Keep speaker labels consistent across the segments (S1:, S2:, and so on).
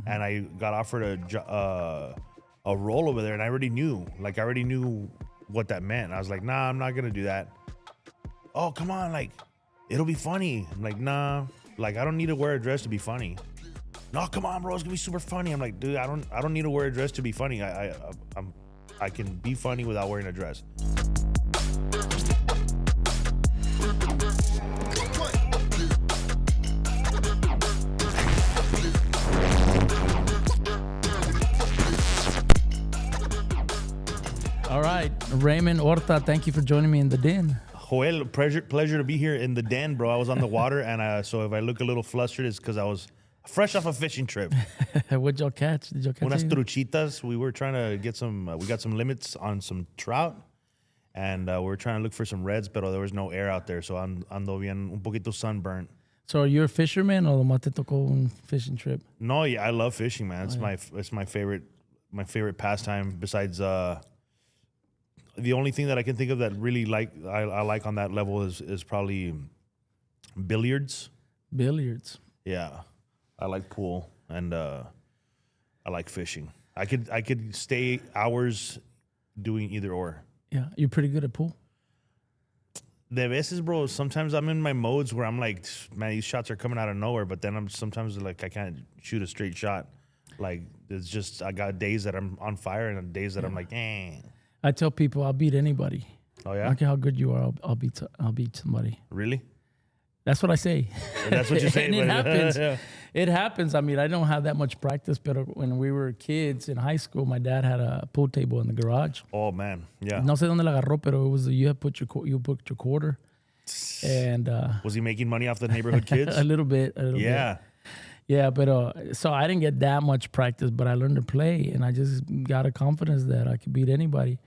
S1: and I got offered a role over there, and I already knew what that meant. I was like, nah, I'm not gonna do that. Oh, come on, like it'll be funny. I'm like, nah, like I don't need to wear a dress to be funny. No, come on, bro, it's gonna be super funny. I'm like, dude, I don't need to wear a dress to be funny. I can be funny without wearing a dress.
S2: All right, Raymond Orta, thank you for joining me in the den.
S1: Joel, pleasure to be here in the den, bro. I was on the water, and so if I look a little flustered, it's because I was fresh off a fishing trip.
S2: What'd y'all catch? Did y'all catch
S1: Unas
S2: anything?
S1: truchitas. We were trying to get some. We got some limits on some trout, and we were trying to look for some reds, but there was no air out there, so ando bien un poquito sunburnt.
S2: So are you a fisherman or nomás te tocó un fishing trip?
S1: No, yeah, I love fishing, man. It's my favorite pastime. Besides, the only thing that I can think of that really I like on that level is probably billiards.
S2: Billiards.
S1: Yeah, I like pool and I like fishing. I could stay hours doing either or.
S2: Yeah, you're pretty good at pool.
S1: De veces, bro, sometimes I'm in my modes where I'm like, man, these shots are coming out of nowhere, but then I'm sometimes like I can't shoot a straight shot. Like it's just I got days that I'm on fire and days that I'm like, eh.
S2: I tell people I'll beat anybody.
S1: Oh yeah?
S2: I don't care how good you are. I'll beat somebody.
S1: Really?
S2: That's what I say.
S1: And that's what you say.
S2: And it happens.
S1: Yeah.
S2: It happens. I mean, I don't have that much practice, but when we were kids in high school, my dad had a pool table in the garage.
S1: Oh man, yeah.
S2: No sé dónde la agarró, pero it was you put your quarter, and
S1: Was he making money off the neighborhood kids?
S2: a little bit.
S1: Yeah.
S2: Yeah, but so I didn't get that much practice, but I learned to play, and I just got a confidence that I could beat anybody,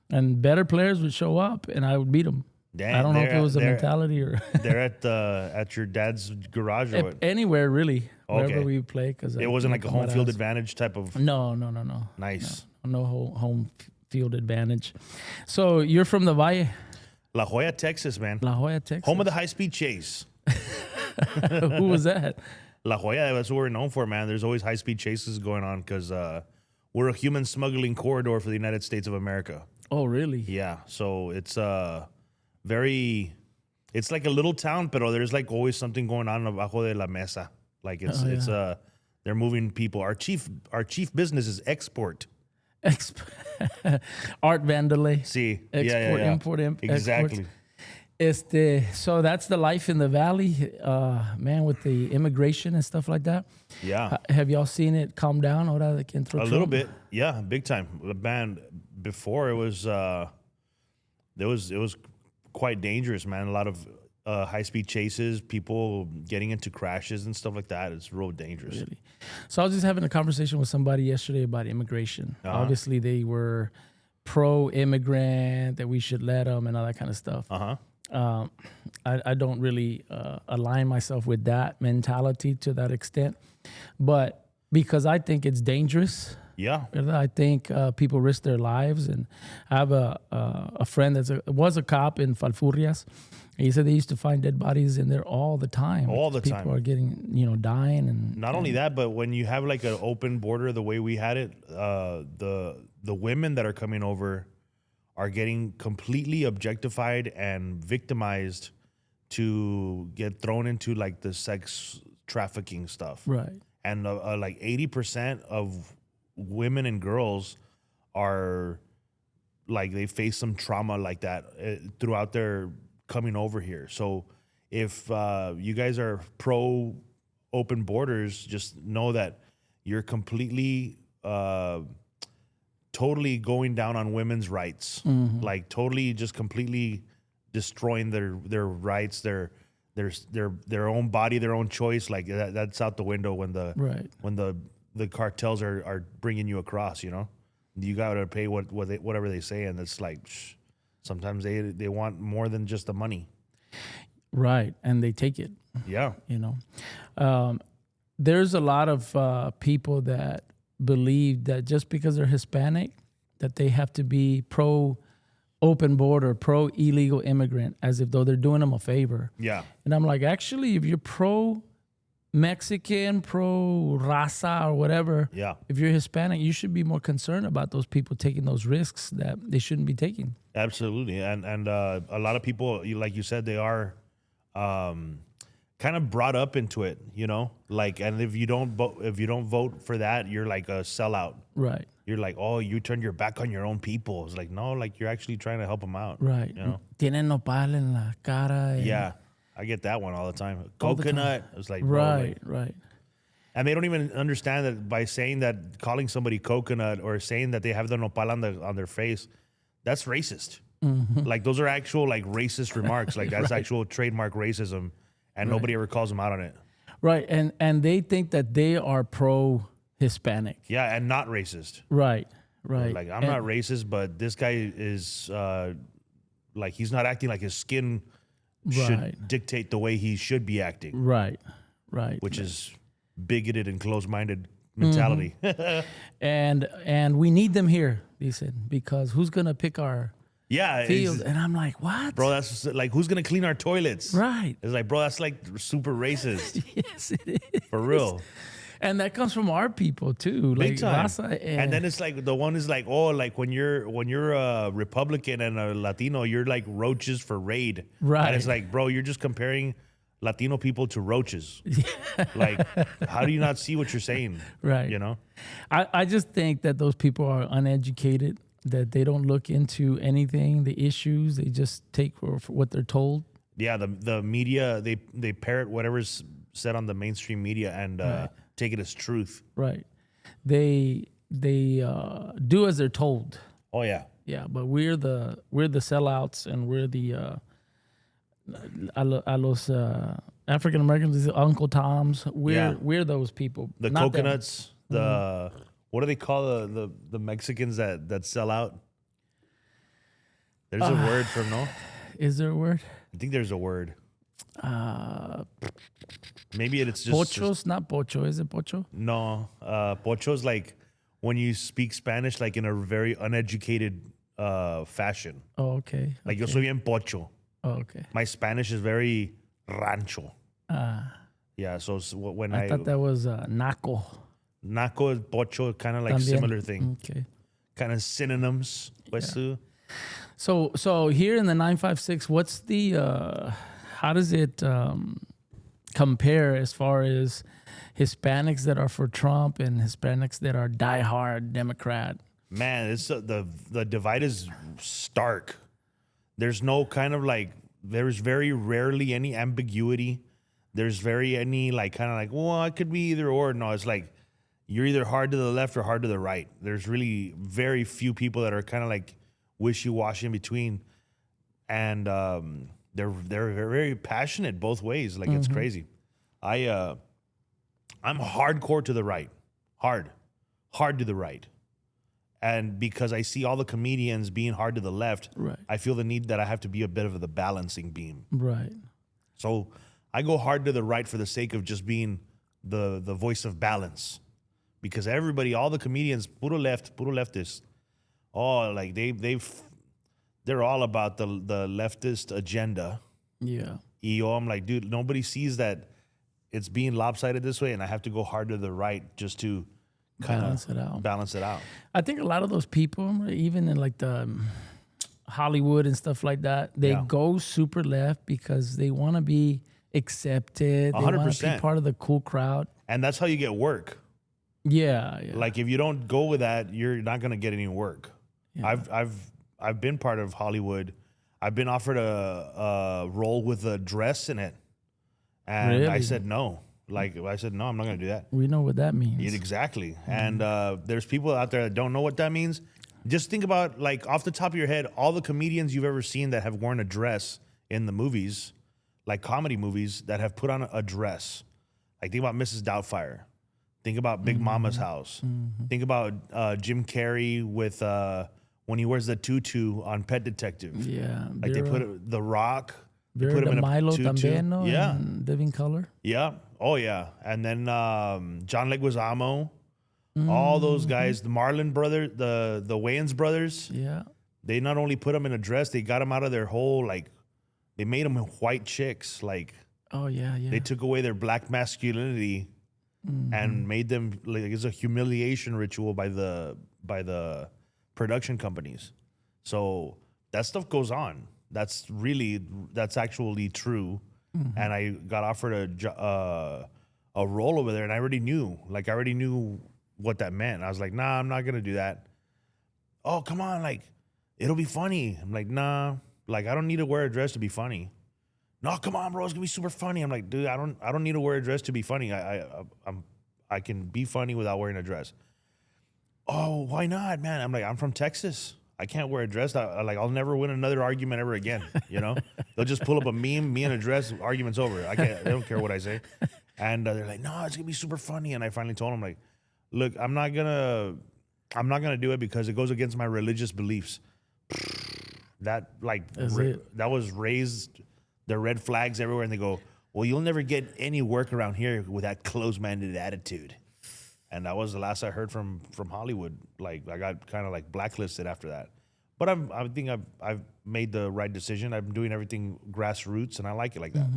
S2: and better players would show up, and I would beat them.
S1: Damn,
S2: I don't know if it was a mentality or
S1: they're at your dad's garage or what?
S2: anywhere really,
S1: Okay.
S2: wherever we play. Because
S1: It wasn't like a home field advantage type of.
S2: No.
S1: Nice.
S2: No home field advantage. So you're from the Valle,
S1: La Jolla, Texas, man.
S2: La Jolla, Texas.
S1: Home of the high-speed chase.
S2: Who was that?
S1: La Jolla, that's what we're known for, man. There's always high-speed chases going on because we're a human smuggling corridor for the United States of America.
S2: Oh, really?
S1: Yeah, so it's it's like a little town, but there's like always something going on abajo de la mesa. Like it's they're moving people. Our chief business is export.
S2: Art Vandalay.
S1: See,
S2: Export, import,
S1: exactly.
S2: So that's the life in the valley, man, with the immigration and stuff like that.
S1: Yeah.
S2: Have y'all seen it calm down? Ahora de que entró
S1: A
S2: Trump?
S1: little bit, yeah, big time. Man, before it was quite dangerous, man. A lot of high-speed chases, people getting into crashes and stuff like that. It's real dangerous.
S2: Really? So I was just having a conversation with somebody yesterday about immigration. Obviously, they were pro-immigrant, that we should let them and all that kind of stuff. I don't really align myself with that mentality to that extent, but because I think it's dangerous.
S1: Yeah,
S2: I think people risk their lives, and I have a friend that was a cop in Falfurrias. He said they used to find dead bodies in there all the time. People are getting, dying, and
S1: not only that, but when you have like an open border, the way we had it, the women that are coming over are getting completely objectified and victimized to get thrown into like the sex trafficking stuff.
S2: Right.
S1: And like 80% of women and girls are like they face some trauma like that throughout their coming over here. So if you guys are pro open borders, just know that you're completely totally going down on women's rights. Like totally just completely destroying their rights, their own body, their own choice. Like that's out the window when the cartels are bringing you across. You gotta pay whatever they say, and it's like sometimes they want more than just the money.
S2: Right, and they take it.
S1: Yeah,
S2: there's a lot of people that believe that just because they're Hispanic, that they have to be pro open border, pro illegal immigrant, as if though they're doing them a favor.
S1: Yeah,
S2: and I'm like, actually, if you're pro Mexican, pro raza or whatever.
S1: Yeah.
S2: If you're Hispanic, you should be more concerned about those people taking those risks that they shouldn't be taking.
S1: Absolutely. And a lot of people, like you said, they are kind of brought up into it, you know? Like, and if you don't vote for that, you're like a sellout.
S2: Right.
S1: You're like, oh, you turned your back on your own people. It's like, no, like you're actually trying to help them out.
S2: Right.
S1: You know?
S2: Tienen nopal en la cara.
S1: Yeah. I get that one all the time.
S2: All the
S1: Coconut.
S2: time.
S1: It's like, bro,
S2: right,
S1: like,
S2: right.
S1: and they don't even understand that by saying that, calling somebody coconut or saying that they have the nopal on their face, that's racist.
S2: Mm-hmm.
S1: Like those are actual like racist remarks. Like that's actual trademark racism, and nobody ever calls them out on it.
S2: Right, and they think that they are pro-Hispanic.
S1: Yeah, and not racist.
S2: Right, right.
S1: Like I'm not racist, but this guy is like he's not acting like his skin should dictate the way he should be acting.
S2: Right, right.
S1: Which is bigoted and closed-minded mentality.
S2: Mm-hmm. and we need them here, he said, because who's gonna pick our field? And I'm like, what?
S1: Bro, that's like, who's going to clean our toilets?
S2: Right.
S1: It's like, bro, that's like super racist.
S2: Yes, it is.
S1: For real.
S2: And that comes from our people too.
S1: Big
S2: like
S1: time.
S2: Raza
S1: and then it's like, the one is like, oh, like when you're a Republican and a Latino, you're like roaches for raid.
S2: Right.
S1: And it's like, bro, you're just comparing Latino people to roaches. Like, how do you not see what you're saying?
S2: Right.
S1: You know?
S2: I just think that those people are uneducated, that they don't look into anything, the issues. They just take for what they're told. Yeah,
S1: the media, they parrot whatever's said on the mainstream media and take it as truth.
S2: Right. They do as they're told.
S1: Oh yeah.
S2: Yeah, but we're the sellouts, and we're the a los African Americans, Uncle Toms. We're those people.
S1: The coconuts, the what do they call the Mexicans that sell out? There's a word for no.
S2: Is there a word?
S1: I think there's a word. Maybe it's just
S2: pochos, not pocho. Is it pocho?
S1: No, pocho is like when you speak Spanish, like in a very uneducated fashion.
S2: Oh, okay.
S1: Like yo soy bien pocho.
S2: Oh, okay.
S1: My Spanish is very rancho. Yeah. So when
S2: I thought that was naco.
S1: Naco, pocho, kind of like
S2: También.
S1: similar thing.
S2: Okay.
S1: Kind of synonyms. Yeah.
S2: So here in the 956, what's the how does it compare as far as Hispanics that are for Trump and Hispanics that are diehard Democrat?
S1: Man, it's the divide is stark. There's no kind of like, there's very rarely any ambiguity. There's very any like kind of like, well, it could be either or. No, it's like you're either hard to the left or hard to the right. There's really very few people that are kind of like wishy-washy in between. And they're very passionate both ways. Like it's crazy. I'm hardcore to the right. Hard to the right. And because I see all the comedians being hard to the left,
S2: right,
S1: I feel the need that I have to be a bit of the balancing beam.
S2: Right.
S1: So I go hard to the right for the sake of just being the voice of balance. Because everybody, all the comedians, puro leftist, like they're all about the leftist agenda.
S2: Yeah.
S1: I'm like, dude, nobody sees that it's being lopsided this way, and I have to go hard to the right just to
S2: balance it out. I think a lot of those people, even in like the Hollywood and stuff like that, they go super left because they want to be accepted. 100%. They want to be part of the cool crowd.
S1: And that's how you get work.
S2: Yeah.
S1: Like if you don't go with that, you're not going to get any work. Yeah. I've been part of Hollywood. I've been offered a role with a dress in it. And really? I said no. Like I said, no, I'm not going to do that.
S2: We know what that means.
S1: Yeah, exactly. And there's people out there that don't know what that means. Just think about, like, off the top of your head, all the comedians you've ever seen that have worn a dress in the movies, like comedy movies, that have put on a dress. Like, think about Mrs. Doubtfire. Think about Big Mama's House. Think about Jim Carrey with when he wears the tutu on Pet Detective.
S2: Yeah.
S1: Like, they put The Rock. They
S2: put him in
S1: Milo
S2: a tutu. También, no?
S1: Yeah.
S2: Living Color.
S1: Yeah. Oh, yeah. And then John Leguizamo. All those guys, the Marlon brothers, the Wayans brothers.
S2: Yeah.
S1: They not only put them in a dress, they got them out of their whole, like, they made them white chicks. Like,
S2: Oh yeah.
S1: They took away their black masculinity and made them like it's a humiliation ritual by the production companies. So that stuff goes on. That's actually true. And I got offered a role over there, and I already knew what that meant. I was like, nah, I'm not gonna do that. Oh, come on, like it'll be funny. I'm like, nah, like I don't need to wear a dress to be funny. No, come on, bro, it's gonna be super funny. I'm like, dude, I don't need to wear a dress to be funny. I can be funny without wearing a dress. Oh, why not, man? I'm like, I'm from Texas. I can't wear a dress. I'll never win another argument ever again. You know, they'll just pull up a meme, me in a dress, argument's over. I don't care what I say. And they're like, no, it's gonna be super funny. And I finally told them, like, look, I'm not gonna do it because it goes against my religious beliefs. That was raised. There are red flags everywhere, and they go, well, you'll never get any work around here with that closed-minded attitude. And that was the last I heard from Hollywood. Like I got kind of like blacklisted after that. But I think I've made the right decision. I'm doing everything grassroots, and I like it like that.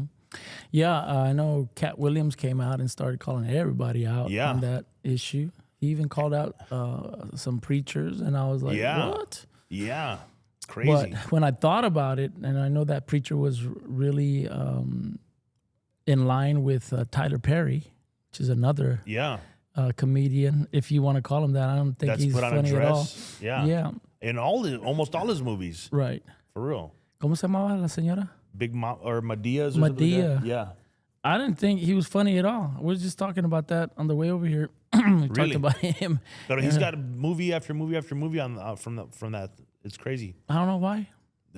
S2: Yeah, I know Cat Williams came out and started calling everybody out on that issue. He even called out some preachers, and I was like, what?
S1: Yeah, it's crazy.
S2: But when I thought about it, and I know that preacher was really in line with Tyler Perry, which is another comedian, if you want to call him that. I don't think he's funny at all.
S1: Yeah. In almost all his movies.
S2: Right.
S1: For real.
S2: ¿Cómo se llamaba la señora?
S1: Big Mom or Madia's or
S2: Madea.
S1: Like yeah.
S2: I didn't think he was funny at all. We were just talking about that on the way over here. We talked about him.
S1: But he's got movie after movie after movie on from that. It's crazy.
S2: I don't know why.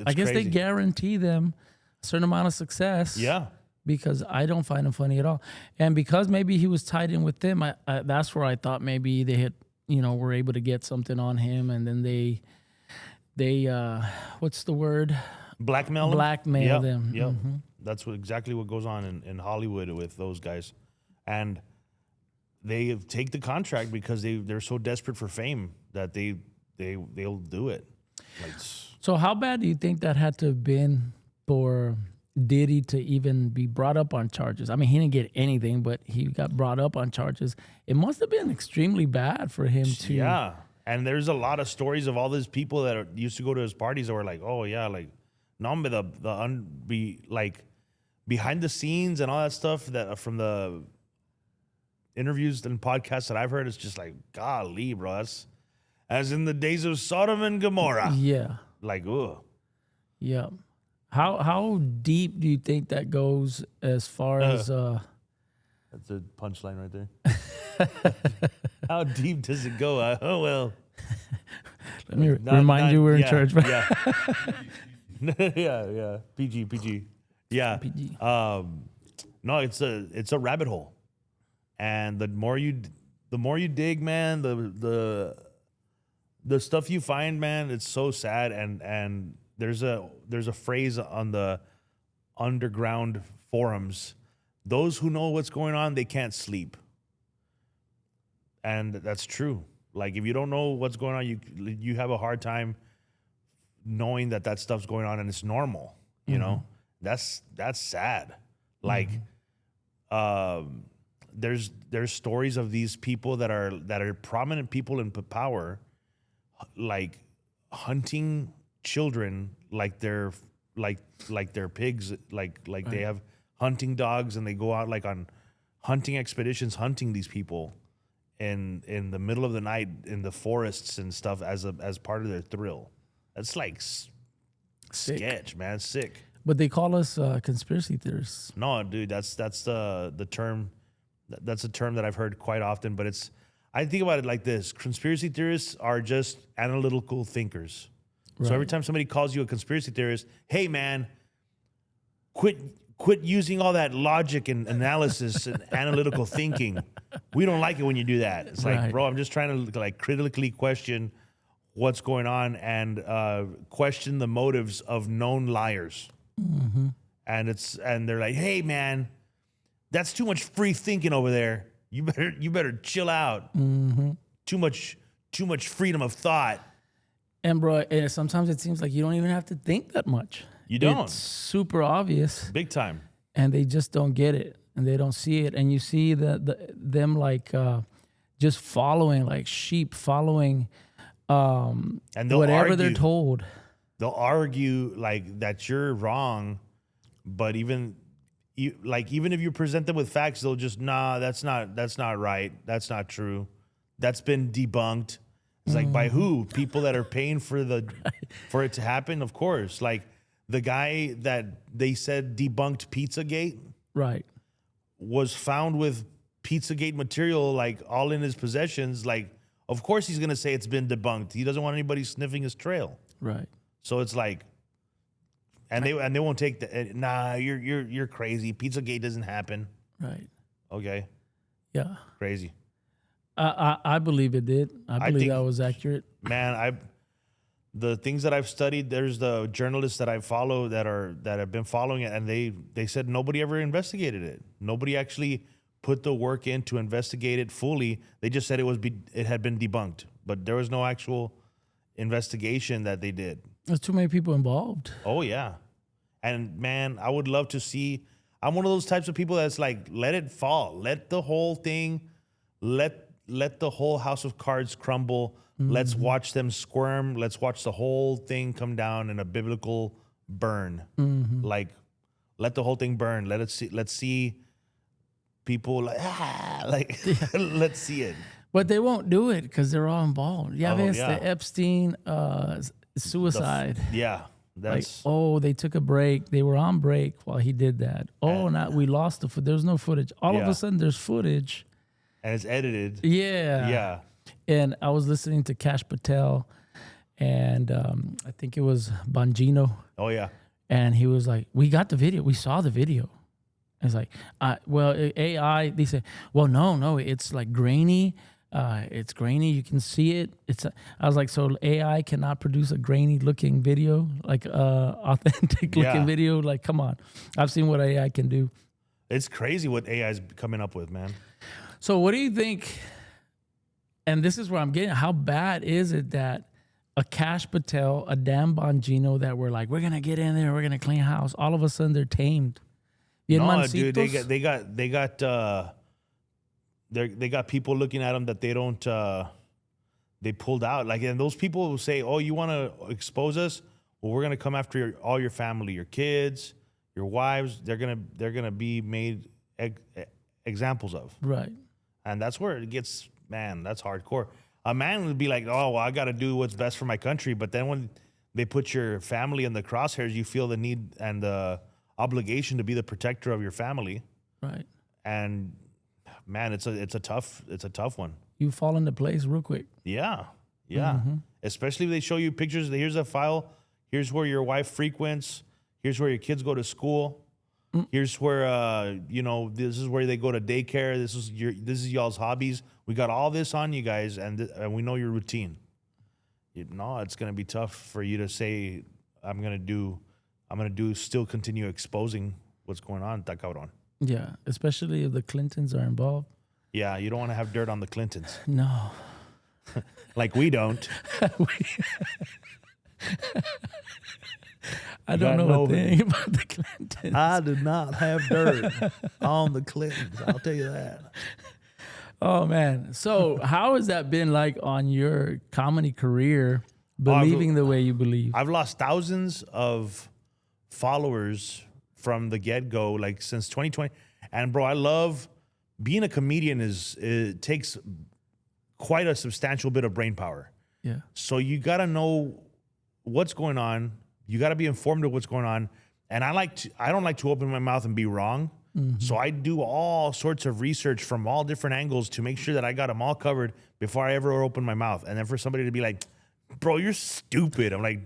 S2: I guess they guarantee them a certain amount of success.
S1: Yeah.
S2: Because I don't find him funny at all. And because maybe he was tied in with them, that's where I thought maybe they had, were able to get something on him, and then they what's the word?
S1: Blackmail
S2: them.
S1: Yep. That's exactly what goes on in Hollywood with those guys. And they take the contract because they're so desperate for fame that they'll do it.
S2: So how bad do you think that had to have been for Diddy to even be brought up on charges? I mean, he didn't get anything, but he got brought up on charges. It must have been extremely bad for him to...
S1: Yeah, and there's a lot of stories of all these people that used to go to his parties that were like, oh, yeah, like, behind the scenes and all that stuff that from the interviews and podcasts that I've heard, it's just like, golly, bro, that's as in the days of Sodom and Gomorrah.
S2: Yeah.
S1: Like, ugh.
S2: Yeah. How deep do you think that goes as far as...
S1: That's a punchline right there. How deep does it go? Oh, well.
S2: Let me remind you we're in church.
S1: Yeah. yeah. PG. Yeah.
S2: PG.
S1: No, it's a rabbit hole. And the more you dig, man, the stuff you find, man, it's so sad. And there's a phrase on the underground forums: those who know what's going on, they can't sleep. And that's true. Like, if you don't know what's going on, you have a hard time knowing that stuff's going on, and it's normal. You know, that's sad. Like, there's stories of these people that are prominent people in power, like hunting children like they're pigs, like they have hunting dogs, and they go out like on hunting expeditions, hunting these people in the middle of the night in the forests and stuff as part of their thrill. That's like sketch, man. Sick.
S2: But they call us conspiracy theorists.
S1: No, dude, that's the term. That's a term that I've heard quite often. But I think about it like this: conspiracy theorists are just analytical thinkers. Right. So every time somebody calls you a conspiracy theorist, hey man, quit using all that logic and analysis and analytical thinking. We don't like it when you do that. It's like, bro, I'm just trying to like critically question what's going on and question the motives of known liars. Mm-hmm. And they're like, hey man, that's too much free thinking over there. You better chill out. Mm-hmm. Too much freedom of thought.
S2: And bro, sometimes it seems like you don't even have to think that much.
S1: You don't.
S2: It's super obvious.
S1: Big time.
S2: and they just don't get it, and they don't see it, and you see them like just following like sheep, following
S1: and
S2: whatever they're told.
S1: They'll argue like that you're wrong, but even if you present them with facts, they'll just that's not right, that's not true, that's been debunked. It's like, by who? People that are paying for it to happen, of course. Like the guy that they said debunked Pizzagate,
S2: right,
S1: was found with Pizzagate material like all in his possessions. Like, of course he's gonna say it's been debunked. He doesn't want anybody sniffing his trail.
S2: Right.
S1: So it's like, and they won't take the you're crazy. Pizzagate doesn't happen.
S2: Right.
S1: Okay.
S2: Yeah.
S1: Crazy.
S2: I believe it did. I believe that was accurate.
S1: Man, the things that I've studied, there's the journalists that I follow that have been following it, and they said nobody ever investigated it. Nobody actually put the work in to investigate it fully. They just said it had been debunked, but there was no actual investigation that they did.
S2: There's too many people involved.
S1: Oh yeah. And man, I would love to see. I'm one of those types of people that's like, let it fall. Let the whole thing, let the whole house of cards crumble. Mm-hmm. Let's watch them squirm. Let's watch the whole thing come down in a biblical burn. Mm-hmm. Like, let the whole thing burn. Let's see people like let's see it.
S2: But they won't do it because they're all involved. Yeah, the Epstein suicide.
S1: That's
S2: like, they took a break. They were on break while he did that. We lost the footage. There's no footage. All of a sudden, there's footage.
S1: And it's edited.
S2: Yeah.
S1: Yeah.
S2: And I was listening to Kash Patel, and I think it was Bongino.
S1: Oh, yeah.
S2: And he was like, we got the video. We saw the video. It's like, AI, they say, well, no, it's like grainy. It's grainy. You can see it. I was like, so AI cannot produce a grainy looking video, like authentic looking video. Like, come on. I've seen what AI can do.
S1: It's crazy what AI is coming up with, man.
S2: So what do you think? And this is where I'm getting, how bad is it that a Kash Patel, a Dan Bongino that were like, we're going to get in there, we're going to clean house. All of a sudden they're tamed.
S1: No, dude, they got people looking at them that they don't, they pulled out. Like, and those people who say, oh, you want to expose us? Well, we're going to come after all your family, your kids, your wives. They're going to be made examples of.
S2: Right.
S1: And that's where it gets, man, that's hardcore. A man would be like, oh, well, I got to do what's best for my country. But then when they put your family in the crosshairs, you feel the need and the obligation to be the protector of your family.
S2: Right.
S1: And man, it's a tough one.
S2: You fall into place real quick.
S1: Yeah. Yeah. Mm-hmm. Especially if they show you pictures. Here's a file. Here's where your wife frequents. Here's where your kids go to school. Here's where this is where they go to daycare. This is y'all's hobbies. We got all this on you guys, and we know your routine. It's gonna be tough for you to say I'm gonna still continue exposing what's going on. Está cabrón.
S2: Yeah, especially if the Clintons are involved.
S1: Yeah, you don't want to have dirt on the Clintons.
S2: No.
S1: Like we don't.
S2: I don't know a thing about the Clintons.
S1: I do not have dirt on the Clintons. I'll tell you that.
S2: Oh, man. So how has that been like on your comedy career, believing the way you believe?
S1: I've lost thousands of followers from the get-go, like since 2020. And bro, I love being a comedian. It takes quite a substantial bit of brain power.
S2: Yeah.
S1: So you got to know what's going on. You got to be informed of what's going on. And I don't like to open my mouth and be wrong. Mm-hmm. So I do all sorts of research from all different angles to make sure that I got them all covered before I ever open my mouth. And then for somebody to be like, bro, you're stupid. I'm like,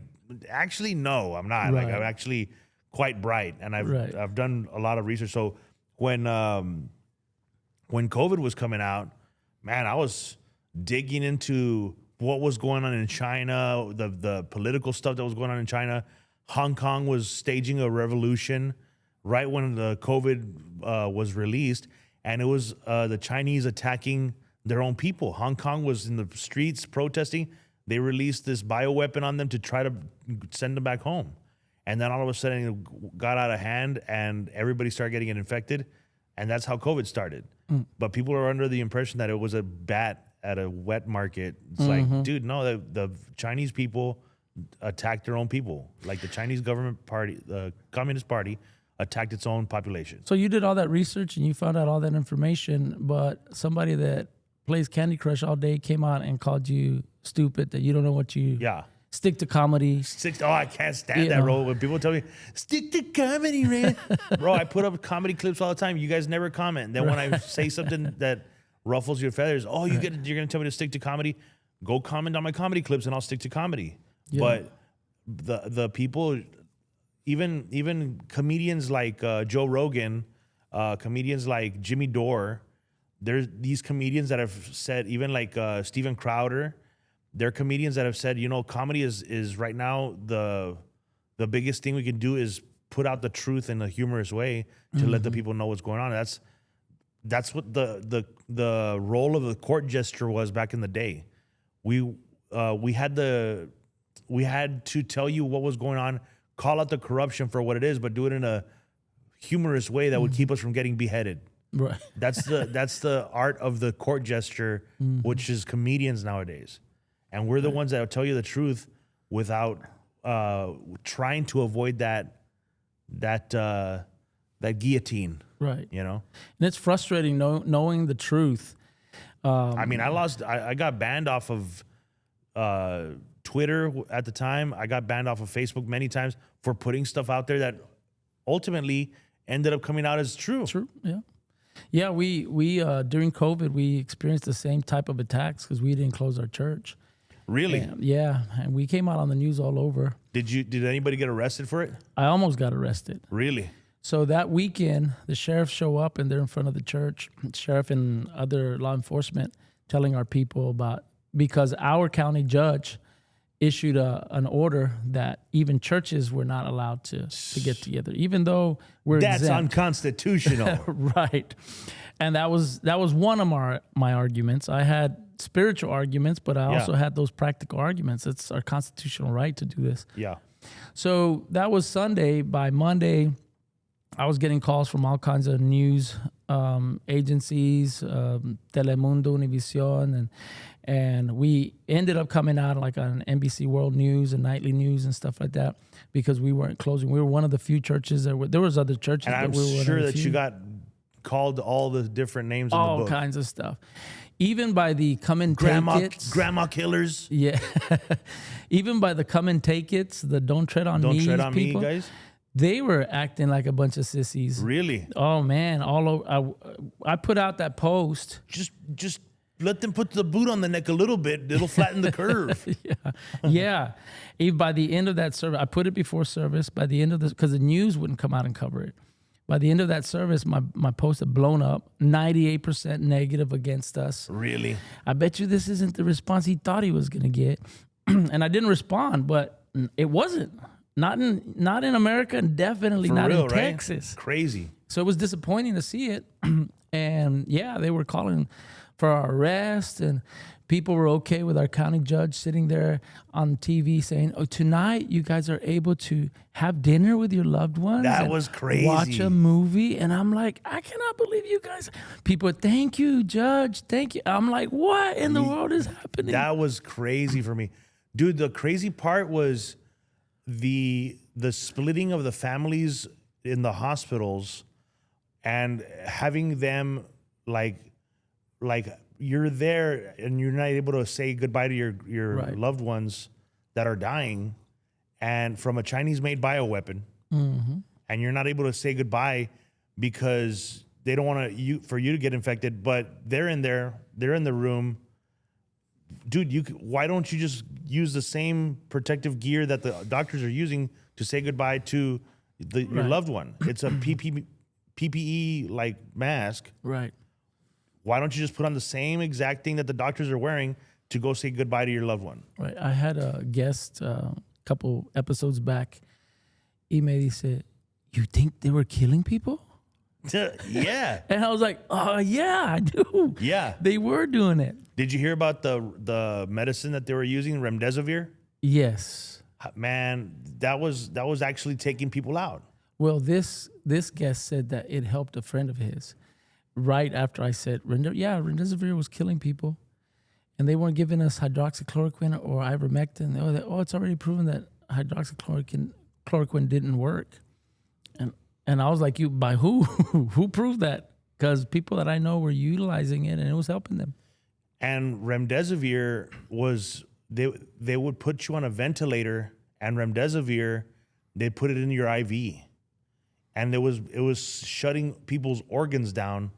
S1: actually, no, I'm not.
S2: Right.
S1: Like, I'm actually quite bright. And I've done a lot of research. So when COVID was coming out, man, I was digging into what was going on in China, the political stuff that was going on in China. Hong Kong was staging a revolution right when the COVID was released, and it was the Chinese attacking their own people. Hong Kong was in the streets protesting. They released this bioweapon on them to try to send them back home. and then all of a sudden it got out of hand, and everybody started getting infected, and that's how COVID started. But people are under the impression that it was a bat at a wet market. It's like, dude, no, the Chinese people attacked their own people. Like the Chinese government party, the Communist Party, attacked its own population.
S2: So you did all that research and you found out all that information, but somebody that plays Candy Crush all day came out and called you stupid, that you don't know what you...
S1: Yeah.
S2: Stick to comedy.
S1: I can't stand that, bro. When people tell me, stick to comedy, man. Bro, I put up comedy clips all the time. You guys never comment. Then when I say something that ruffles your feathers, you're going to tell me to stick to comedy? Go comment on my comedy clips and I'll stick to comedy. Yeah. But the people, even comedians like Joe Rogan, comedians like Jimmy Dore, there's these comedians that have said, even like Steven Crowder, they're comedians that have said, comedy is right now the biggest thing we can do is put out the truth in a humorous way to let the people know what's going on. That's what the role of the court jester was back in the day. We had to tell you what was going on, call out the corruption for what it is, but do it in a humorous way that would keep us from getting beheaded.
S2: Right.
S1: That's the art of the court jester, which is comedians nowadays. And we're the ones that will tell you the truth without trying to avoid that guillotine.
S2: Right.
S1: And
S2: it's frustrating knowing the truth.
S1: I got banned off of Twitter at the time. I got banned off of Facebook many times for putting stuff out there that ultimately ended up coming out as true.
S2: True, yeah. Yeah, we during COVID, we experienced the same type of attacks because we didn't close our church.
S1: Really?
S2: And we came out on the news all over.
S1: Did anybody get arrested for it?
S2: I almost got arrested.
S1: Really?
S2: So that weekend, the sheriffs show up and they're in front of the church, sheriff and other law enforcement, telling our people because our county judge issued an order that even churches were not allowed to get together, even though
S1: that's
S2: exempt.
S1: Unconstitutional.
S2: Right. And that was one of my arguments. I had spiritual arguments, but I also had those practical arguments. It's our constitutional right to do this.
S1: Yeah.
S2: So that was Sunday. By Monday, I was getting calls from all kinds of news agencies, Telemundo, Univision, and we ended up coming out like on NBC World News and nightly news and stuff like that because we weren't closing. We were one of the few churches there was other churches.
S1: And I'm sure that you got called all the different names in the book.
S2: All kinds of stuff. Even by the come and take it's.
S1: Grandma killers.
S2: Yeah. Even by the come and take it's, the don't tread on me people.
S1: Me, guys.
S2: They were acting like a bunch of sissies.
S1: Really?
S2: Oh man, all over. I put out that post.
S1: Just let them put the boot on the neck a little bit. It'll flatten the curve.
S2: Yeah. Even by the end of that service, I put it before service. By the end of this, because the news wouldn't come out and cover it. By the end of that service, my post had blown up, 98% negative against us.
S1: Really?
S2: I bet you this isn't the response he thought he was going to get. And I didn't respond, but it wasn't. Not in America, and definitely
S1: For
S2: not
S1: real,
S2: in Texas.
S1: Right? Crazy.
S2: So it was disappointing to see it. And yeah, they were calling for our arrest, and people were okay with our county judge sitting there on TV saying, "Oh, tonight you guys are able to have dinner with your loved ones."
S1: That was crazy.
S2: Watch a movie. And I'm like, I cannot believe you guys. People, thank you, judge. Thank you. I'm like, what in the world is happening?
S1: That was crazy for me. Dude, the crazy part was the splitting of the families in the hospitals and having them like you're there and you're not able to say goodbye to your loved ones that are dying and from a Chinese-made bioweapon, and you're not able to say goodbye because they don't want for you to get infected, but they're in the room. Dude, why don't you just use the same protective gear that the doctors are using to say goodbye to your loved one? It's a PPE like mask.
S2: Right.
S1: Why don't you just put on the same exact thing that the doctors are wearing to go say goodbye to your loved one?
S2: Right. I had a guest a couple episodes back. He said, "You think they were killing people?"
S1: Yeah.
S2: And I was like, "Oh yeah, I do."
S1: Yeah.
S2: They were doing it.
S1: Did you hear about the medicine that they were using, remdesivir?
S2: Yes.
S1: Man, that was actually taking people out.
S2: Well, this guest said that it helped a friend of his. Right after I said, remdesivir was killing people, and they weren't giving us hydroxychloroquine or ivermectin. It's already proven that hydroxychloroquine didn't work. And I was like, by who? Who proved that? Because people that I know were utilizing it, and it was helping them.
S1: And remdesivir was, they would put you on a ventilator, and remdesivir, they put it in your IV. And it was shutting people's organs down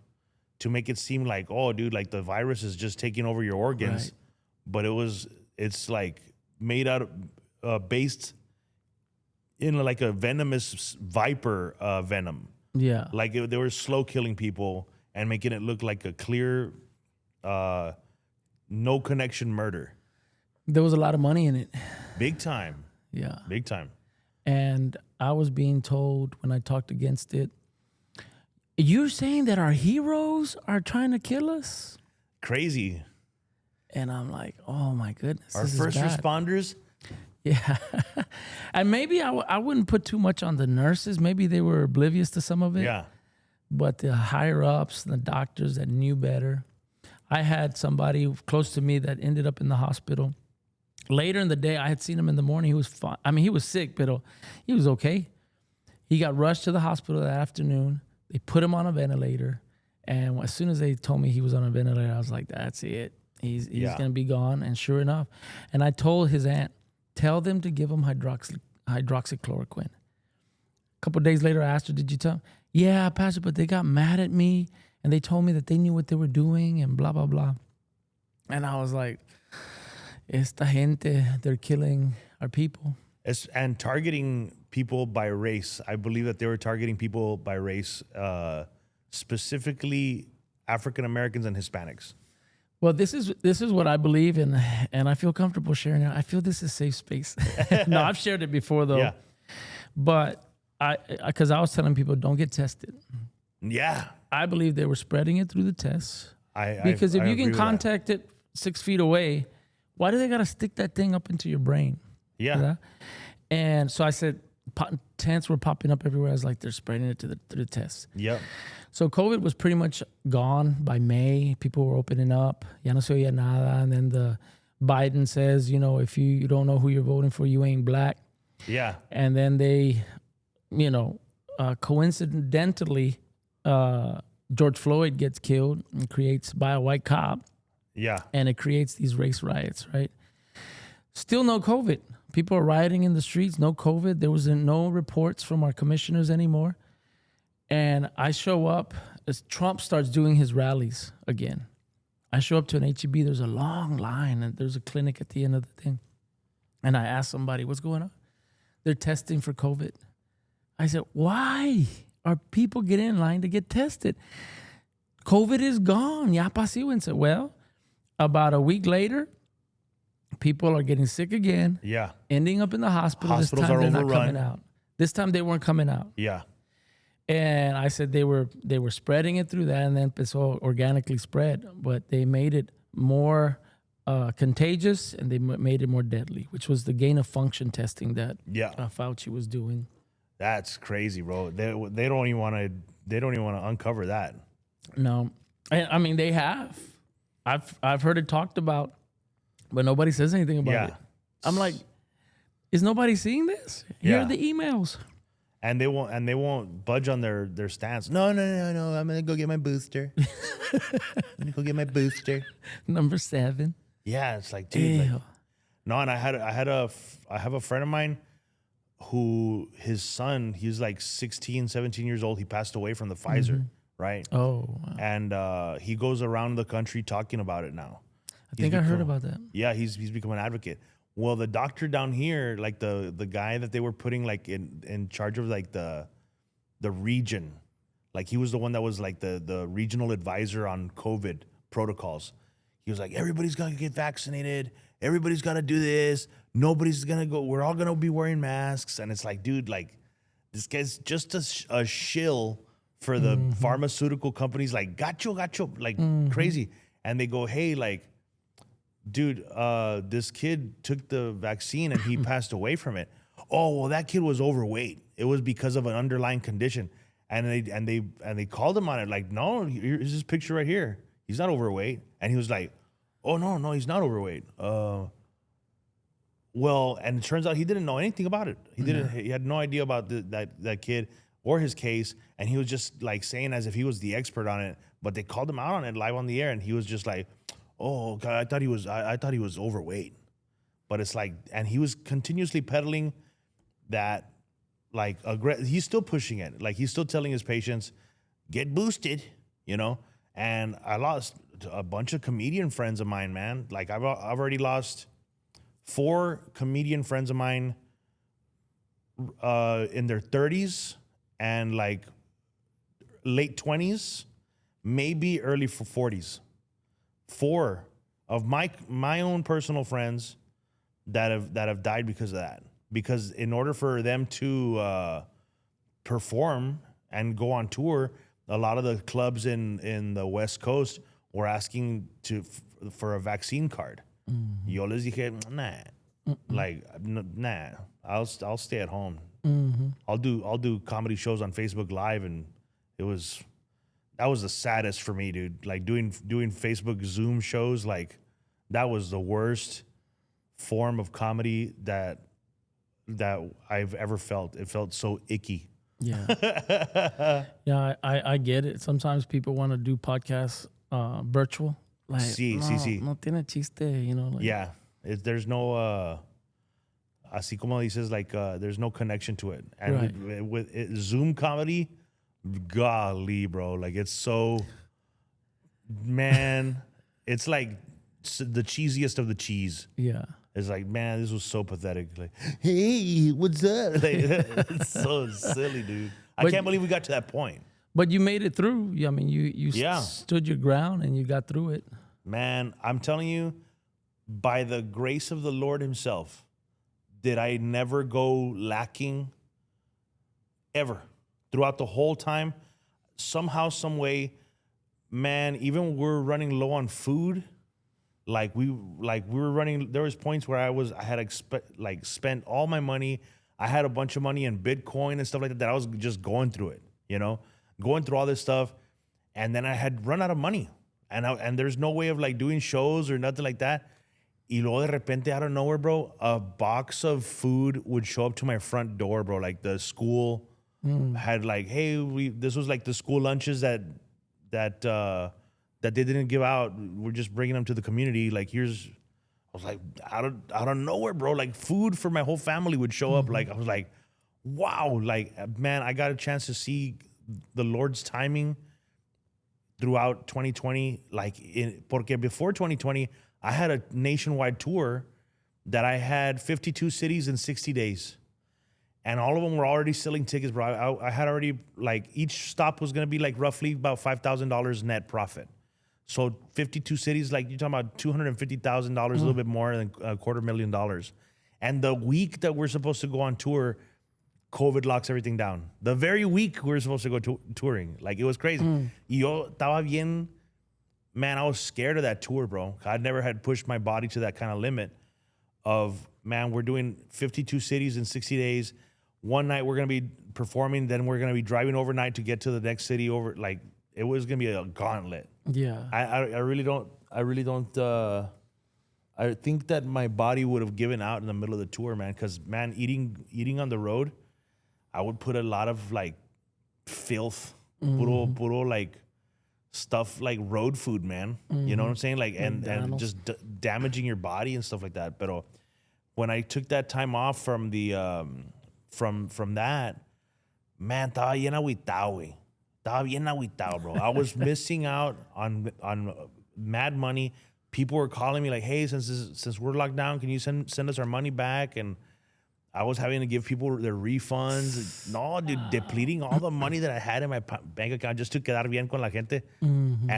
S1: to make it seem like, oh, dude, like the virus is just taking over your organs. Right. But it's like made out of, based in like a venomous viper venom.
S2: Yeah.
S1: Like they were slow killing people and making it look like a clear, no connection murder.
S2: There was a lot of money in it.
S1: Big time.
S2: Yeah.
S1: Big time.
S2: And I was being told when I talked against it, you're saying that our heroes are trying to kill us?
S1: Crazy.
S2: And I'm like, oh my goodness.
S1: Our first responders?
S2: Yeah. And maybe I wouldn't put too much on the nurses. Maybe they were oblivious to some of it.
S1: Yeah.
S2: But the higher ups, the doctors that knew better. I had somebody close to me that ended up in the hospital. Later in the day, I had seen him in the morning. He was fine. I mean, he was sick, but he was okay. He got rushed to the hospital that afternoon. They put him on a ventilator. And as soon as they told me he was on a ventilator, I was like, that's it. He's going to be gone. And sure enough. And I told his aunt, tell them to give him hydroxychloroquine. A couple of days later, I asked her, did you tell him? Yeah, Pastor, but they got mad at me. And they told me that they knew what they were doing and blah, blah, blah. And I was like, esta gente, they're killing our people.
S1: And targeting people by race. I believe that they were targeting people by race, specifically African Americans and Hispanics.
S2: Well, this is what I believe, and I feel comfortable sharing it. I feel this is safe space. No, I've shared it before though.
S1: Yeah.
S2: But because I was telling people, don't get tested.
S1: Yeah.
S2: I believe they were spreading it through the tests. Because if you can contact it 6 feet away, why do they got to stick that thing up into your brain?
S1: Yeah.
S2: And so I said, tents were popping up everywhere. I was like, they're spreading it through the tests.
S1: Yep.
S2: So COVID was pretty much gone by May. People were opening up. Ya no se oía nada. And then the Biden says, if you don't know who you're voting for, you ain't black.
S1: Yeah.
S2: And then they, coincidentally, George Floyd gets killed and creates by a white cop.
S1: Yeah.
S2: And it creates these race riots, right? Still no COVID. People are rioting in the streets, no COVID. There was no reports from our commissioners anymore. And I show up as Trump starts doing his rallies again. I show up to an HEB. There's a long line, and there's a clinic at the end of the thing. And I ask somebody, what's going on? They're testing for COVID. I said, why are people getting in line to get tested? COVID is gone. Ya pasó. And said, well, about a week later, people are getting sick again.
S1: Yeah.
S2: Ending up in the hospital.
S1: Hospitals
S2: this time
S1: are
S2: they're
S1: overrun.
S2: not coming out. This time they weren't coming out.
S1: Yeah.
S2: And I said they were spreading it through that, and then it's all organically spread. But they made it more contagious, and they made it more deadly, which was the gain of function testing that Fauci was doing.
S1: That's crazy, bro. They don't even want to uncover that.
S2: No, I mean they have. I've heard it talked about, but nobody says anything about it. I'm like, is nobody seeing this? Here are the emails.
S1: And they won't budge on their stance. No. I'm gonna go get my booster.
S2: Number 7.
S1: Yeah, it's like, dude. Like, no, and I have a friend of mine who his son, he was like 16, 17 years old. He passed away from the Pfizer, right?
S2: Oh, wow.
S1: And he goes around the country talking about it now.
S2: I think I heard about that.
S1: Yeah, he's become an advocate. Well, the doctor down here, like the guy that they were putting like in charge of like the region, like he was the one that was like the regional advisor on COVID protocols. He was like, everybody's got to get vaccinated. Everybody's got to do this. Nobody's going to go. We're all going to be wearing masks. And it's like, dude, like this guy's just a shill for the pharmaceutical companies. Like, gacho, like crazy. And they go, hey, like, dude, this kid took the vaccine and he passed away from it. Oh, well, that kid was overweight. It was because of an underlying condition. And they called him on it. Like, no, here's this picture right here. He's not overweight. And he was like, oh, no, he's not overweight. Well, and it turns out he didn't know anything about it. He had no idea about that kid or his case. And he was just like saying as if he was the expert on it. But they called him out on it live on the air. And he was just like, oh, God, I thought he was overweight. But it's like, and he was continuously peddling that, like, he's still pushing it. Like, he's still telling his patients, get boosted, you know? And I lost a bunch of comedian friends of mine, man. Like, I've already lost 4 comedian friends of mine in their 30s and, like, late 20s, maybe early 40s. 4 of my own personal friends that have died because of that. Because in order for them to perform and go on tour, a lot of the clubs in the West Coast were asking for a vaccine card. Mm-hmm. Yo les dije, nah. Mm-mm. Like, nah. I'll stay at home. Mm-hmm. I'll do comedy shows on Facebook Live, and that was the saddest for me, dude. Like doing Facebook Zoom shows, like that was the worst form of comedy that I've ever felt. It felt so icky.
S2: Yeah. Yeah, I get it. Sometimes people want to do podcasts virtual. Like, no tiene chiste, you know. Like,
S1: yeah. There's no, así como dices, like, there's no connection to it. And
S2: right.
S1: with Zoom comedy, golly, bro. Like, it's so, man, it's like the cheesiest of the cheese.
S2: Yeah.
S1: It's like, man, this was so pathetic. Like, hey, what's up? Like, it's so silly, dude. I can't believe we got to that point.
S2: But you made it through. I mean, you stood your ground and you got through it.
S1: Man, I'm telling you, by the grace of the Lord himself, did I never go lacking ever. Throughout the whole time, somehow, some way, man, even when we're running low on food, Like we were running. There was points where I had spent all my money. I had a bunch of money in Bitcoin and stuff like that. That I was just going through it, going through all this stuff, and then I had run out of money, and there's no way of like doing shows or nothing like that. Y luego de repente, out of nowhere, bro, a box of food would show up to my front door, bro. Like the school had like, hey, this was like the school lunches that they didn't give out. We're just bringing them to the community. Like, I was like, out of nowhere, bro. Like, food for my whole family would show up. Like, I was like, wow. Like, man, I got a chance to see the Lord's timing throughout 2020. Porque before 2020, I had a nationwide tour that I had 52 cities in 60 days. And all of them were already selling tickets, bro. I had already, like, each stop was going to be like roughly about $5,000 net profit. So 52 cities, like you're talking about $250,000, a little bit more than $250,000. And the week that we're supposed to go on tour, COVID locks everything down. The very week we're supposed to go touring. Like, it was crazy. Yo estaba bien, man, I was scared of that tour, bro. I'd never had pushed my body to that kind of limit of, man, we're doing 52 cities in 60 days. One night we're going to be performing, then we're going to be driving overnight to get to the next city over. Like, it was going to be a gauntlet.
S2: Yeah.
S1: I really don't, I think that my body would have given out in the middle of the tour, man. Cause man, eating on the road, I would put a lot of like filth, puro like stuff, like road food, man. You know what I'm saying? Like, and just damaging your body and stuff like that. But when I took that time off from the, from that, man, estaba bien agüitado, güey. Estaba bien agüitado, bro. I was missing out on mad money. People were calling me like, hey, since we're locked down, can you send us our money back? And I was having to give people their refunds. No, dude, depleting all the money that I had in my bank account just to quedar bien con la gente. And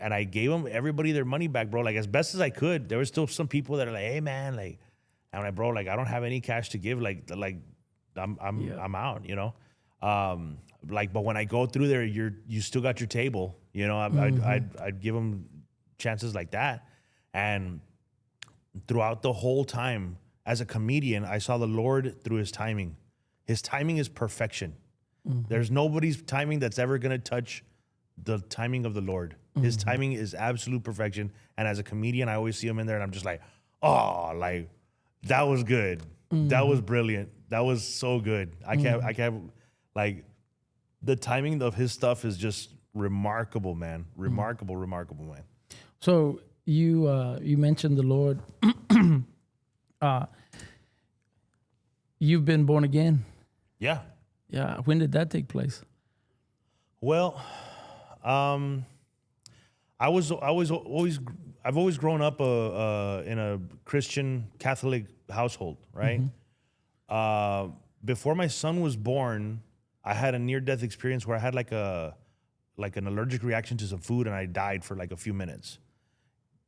S1: I gave everybody their money back, bro. Like, as best as I could. There were still some people that are like, hey, man, like, I'm like, bro, like, I don't have any cash to give. Like I'm out, you know. But when I go through there, you still got your table, you know. I'd give them chances like that, and throughout the whole time, as a comedian, I saw the Lord through his timing. His timing is perfection. There's nobody's timing that's ever going to touch the timing of the Lord. His timing is absolute perfection. And as a comedian, I always see him in there and I'm just like, oh, like that was good. That was brilliant. That was so good. I can't, like, the timing of his stuff is just remarkable, man. Remarkable, man.
S2: So you mentioned the Lord. You've been born again.
S1: Yeah.
S2: Yeah. When did that take place?
S1: Well, I've always grown up in a Christian Catholic household, right? Before my son was born, I had a near-death experience where I had like an allergic reaction to some food and I died for like a few minutes.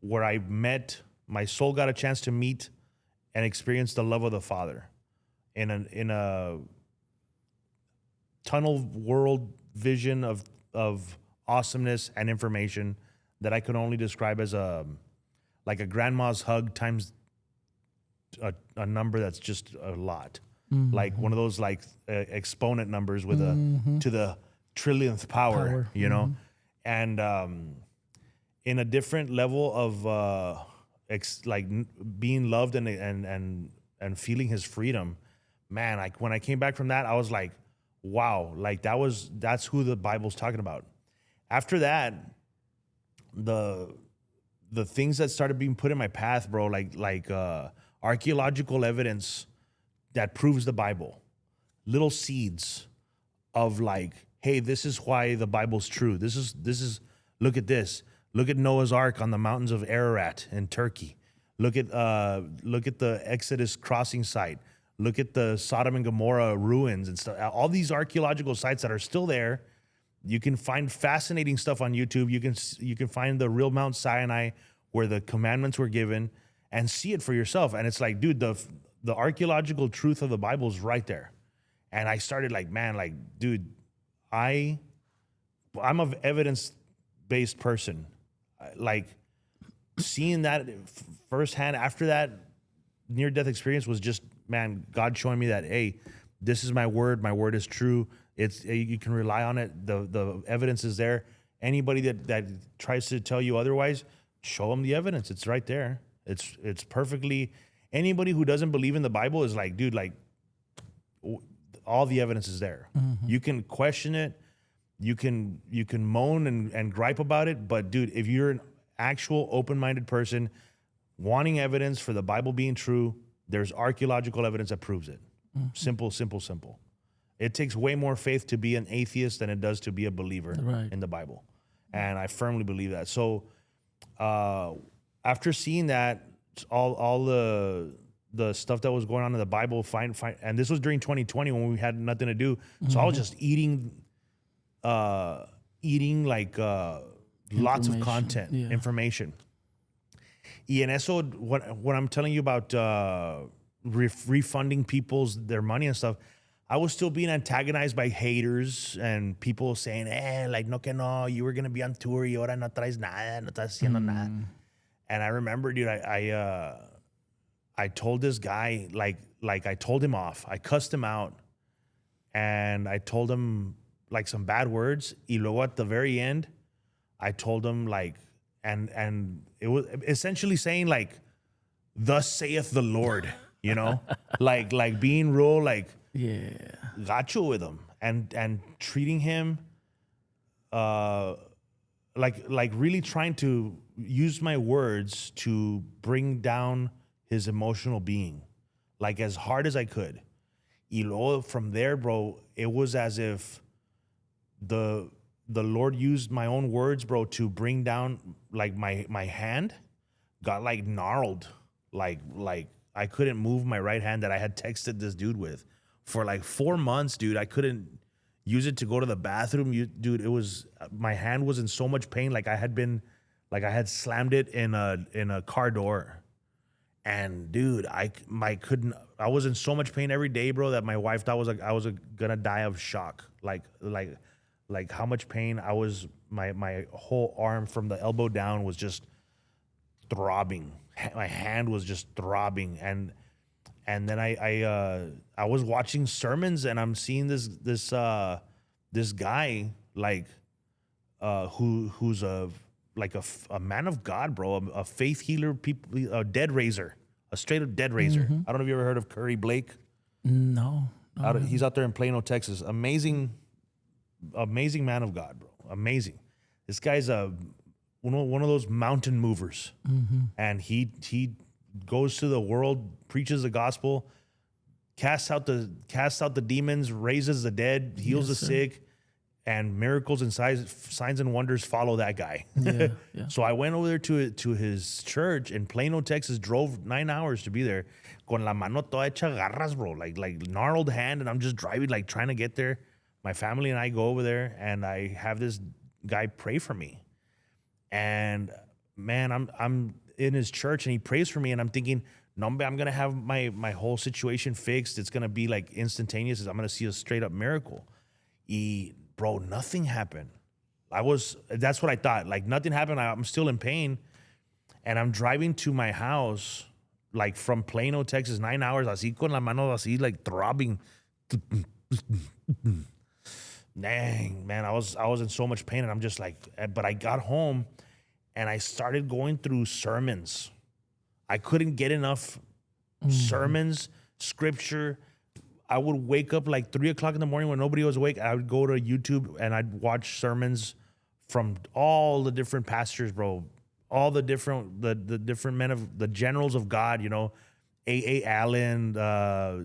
S1: Where my soul got a chance to meet and experience the love of the Father in a tunnel world vision of awesomeness and information that I could only describe as like a grandma's hug times a number that's just a lot. Like one of those like exponent numbers with to the trillionth power. You know? And in a different level of being loved and feeling his freedom, man, like when I came back from that, I was like, wow, like that's who the Bible's talking about. After that, the things that started being put in my path, bro, like archaeological evidence that proves the Bible, little seeds of like, hey, this is why the Bible's true. This is look at this. Look at Noah's Ark on the mountains of Ararat in Turkey. Look at the Exodus crossing site. Look at the Sodom and Gomorrah ruins and stuff. All these archaeological sites that are still there. You can find fascinating stuff on YouTube. You can find the real Mount Sinai where the commandments were given and see it for yourself. And it's like, dude, the archaeological truth of the Bible is right there. And I started like, man, like, dude, I'm an evidence-based person. Like seeing that firsthand after that near-death experience was just, man, God showing me that, hey, this is my word. My word is true. You can rely on it. The evidence is there. Anybody that tries to tell you otherwise, show them the evidence. It's right there. It's perfectly. Anybody who doesn't believe in the Bible is like, dude, like all the evidence is there. You can question it. You can moan and gripe about it. But dude, if you're an actual open-minded person wanting evidence for the Bible being true, there's archaeological evidence that proves it. Simple. It takes way more faith to be an atheist than it does to be a believer in the Bible. And I firmly believe that. So after seeing that, all the stuff that was going on in the Bible, and this was during 2020 when we had nothing to do. So I was just eating like lots of content, information. Y en eso, what I'm telling you about refunding their money and stuff, I was still being antagonized by haters and people saying, like, no que no, you were going to be on tour y ahora no traes nada, no estás haciendo nada. And I remember, dude, I told this guy, like I told him off. I cussed him out and I told him like some bad words. Y luego at the very end, I told him like, and it was essentially saying like, thus saith the Lord, you know, like being real, like, gacho with him and treating him like really trying to use my words to bring down his emotional being, like as hard as I could. Y luego from there, bro, it was as if the Lord used my own words, bro, to bring down like my hand got like gnarled, like I couldn't move my right hand that I had texted this dude with for like 4 months, dude. I couldn't use it to go to the bathroom. Dude, it was, my hand was in so much pain. Like I had slammed it in a car door. And dude, I was in so much pain every day, bro, that my wife thought I was gonna die of shock. Like how much pain my whole arm from the elbow down was just throbbing. my hand was just throbbing, and then I was watching sermons, and I'm seeing this guy like who's a man of God, bro, a faith healer, a dead raiser, a straight up dead raiser. I don't know if you ever heard of Curry Blake.
S2: No.
S1: He's out there in Plano, Texas. Amazing man of God, bro. Amazing. This guy's one of those mountain movers, and he goes to the world, preaches the gospel, casts out the demons, raises the dead, heals the sick, and miracles and signs and wonders follow that guy.
S2: Yeah.
S1: So I went over there to his church in Plano, Texas, drove 9 hours to be there, con la mano toda hecha garras, bro, like gnarled hand, and I'm just driving, like trying to get there. My family and I go over there, and I have this guy pray for me. And man, I'm in his church, and he prays for me, and I'm thinking, no, I'm gonna have my whole situation fixed. It's gonna be like instantaneous. I'm gonna see a straight up miracle. Bro, nothing happened. That's what I thought. Like nothing happened. I'm still in pain, and I'm driving to my house, like from Plano, Texas, 9 hours, así con la mano así, like throbbing. Dang, man, I was in so much pain, and I'm just like, but I got home, and I started going through sermons. I couldn't get enough sermons, scripture. I would wake up like 3 o'clock in the morning when nobody was awake. I would go to YouTube and I'd watch sermons from all the different pastors, bro. All the different different men of the generals of God, you know, A. Allen,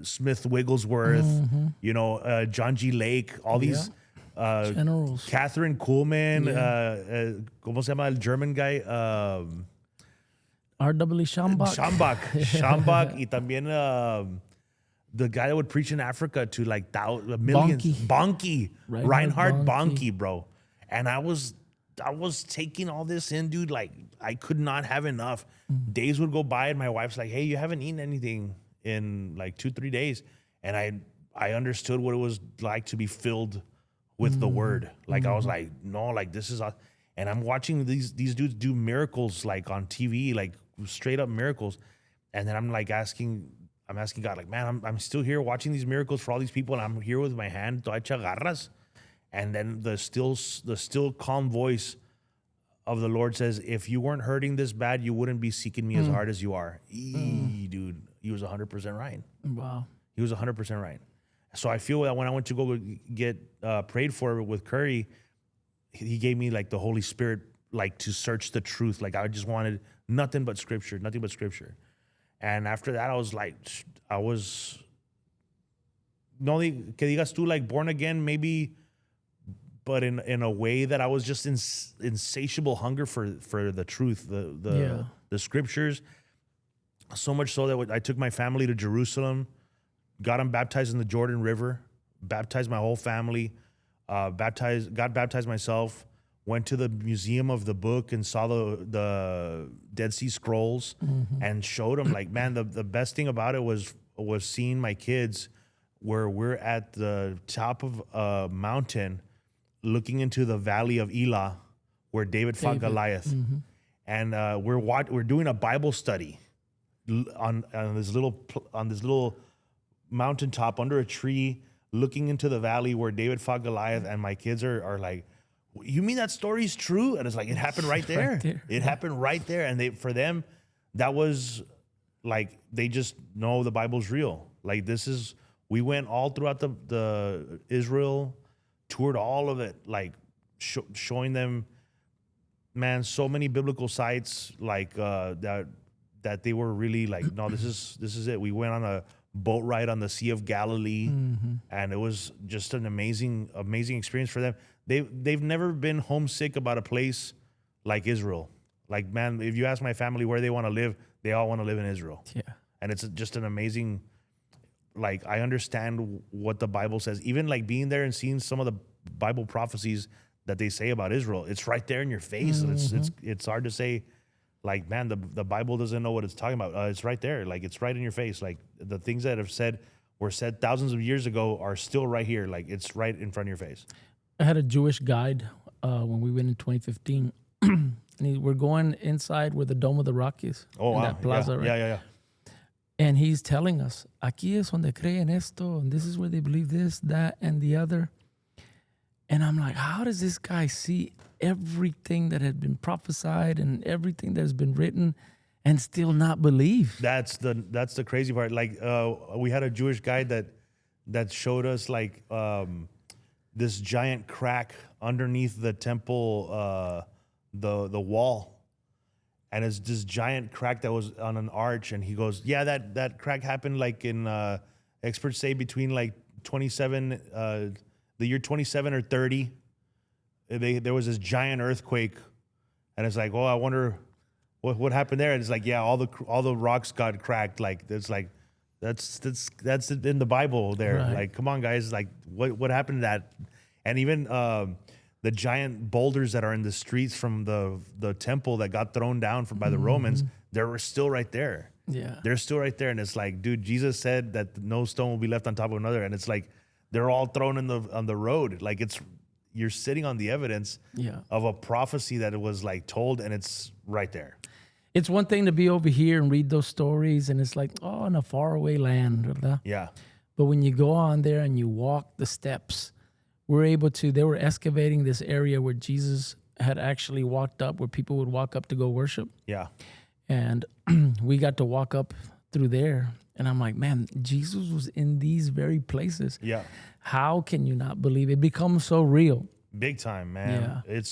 S1: Smith Wigglesworth, you know, John G. Lake, all these
S2: generals.
S1: Catherine Kuhlman, ¿cómo se llama el German guy?
S2: R.W. Schambach.
S1: Schambach, y también the guy that would preach in Africa to like millions. Bonnke. Reinhard Bonnke, bro. And I was taking all this in, dude. Like I could not have enough. Days would go by, and my wife's like, "Hey, you haven't eaten anything in like 2-3 days." And I understood what it was like to be filled with the word. Like I was like, no, like this is, and I'm watching these dudes do miracles like on TV, like straight up miracles. And then I'm asking God, like, man, I'm still here watching these miracles for all these people, and I'm here with my hand toda hecha garras. And then the still calm voice of the Lord says, if you weren't hurting this bad, you wouldn't be seeking me as hard as you are. Dude, he was 100% right.
S2: Wow.
S1: He was 100% right. So I feel that when I went to go get prayed for with Curry, he gave me like the Holy Spirit, like to search the truth. Like I just wanted nothing but scripture. And after that, I was no que digas tú, like born again, maybe, but in a way that I was just insatiable hunger for the truth, the scriptures. So much so that I took my family to Jerusalem, got them baptized in the Jordan River, baptized my whole family, got baptized myself, went to the Museum of the Book and saw the Dead Sea Scrolls and showed them, like, man, the best thing about it was seeing my kids where we're at the top of a mountain looking into the valley of Elah where David fought Goliath. And we're doing a Bible study on this little mountaintop under a tree, looking into the valley where David fought Goliath, and my kids are like, you mean that story's true? And it's like, it happened right there. It happened right there. And for them, that was like, they just know the Bible's real. Like we went all throughout the Israel, toured all of it, like showing them, man, so many biblical sites, like that they were really like, no, this is it. We went on a boat ride on the Sea of Galilee, and it was just an amazing experience for them. They've never been homesick about a place like Israel. Like, man, if you ask my family where they want to live, they all want to live in Israel.
S2: Yeah.
S1: And it's just an amazing, like, I understand what the Bible says. Even like being there and seeing some of the Bible prophecies that they say about Israel, it's right there in your face. And it's hard to say, like, man, the Bible doesn't know what it's talking about. It's right there. Like, it's right in your face. Like, the things that were said thousands of years ago are still right here. Like, it's right in front of your face.
S2: I had a Jewish guide when we went in 2015 And we're going inside where the Dome of the Rock is.
S1: Oh, wow.
S2: That plaza, right?
S1: Yeah.
S2: And he's telling us, aquí es donde creen esto, and this is where they believe this, that, and the other. And I'm like, how does this guy see everything that had been prophesied and everything that has been written and still not believe?
S1: That's the crazy part. Like, we had a Jewish guy that showed us like this giant crack underneath the temple, the wall. And it's this giant crack that was on an arch. And he goes, yeah, that crack happened like in, experts say between like 27, the year 27 or 30. There was this giant earthquake. And it's like, oh, I wonder what happened there. And it's like, yeah, all the rocks got cracked. Like, it's like, that's in the Bible there.
S2: Right.
S1: Like, come on, guys. Like, what happened to that? And even, the giant boulders that are in the streets from the temple that got thrown down by the Romans, they were still right there.
S2: Yeah.
S1: They're still right there. And it's like, dude, Jesus said that no stone will be left on top of another. And it's like, they're all thrown on the road. Like, you're sitting on the evidence of a prophecy that it was like told, and it's right there.
S2: It's one thing to be over here and read those stories, and it's like, oh, in a faraway land. ¿Verdad?
S1: Yeah.
S2: But when you go on there and you walk the steps, they were excavating this area where Jesus had actually walked up, where people would walk up to go worship.
S1: Yeah.
S2: And we got to walk up through there. And I'm like, man, Jesus was in these very places.
S1: Yeah.
S2: How can you not believe it? It becomes so real.
S1: Big time, man. Yeah.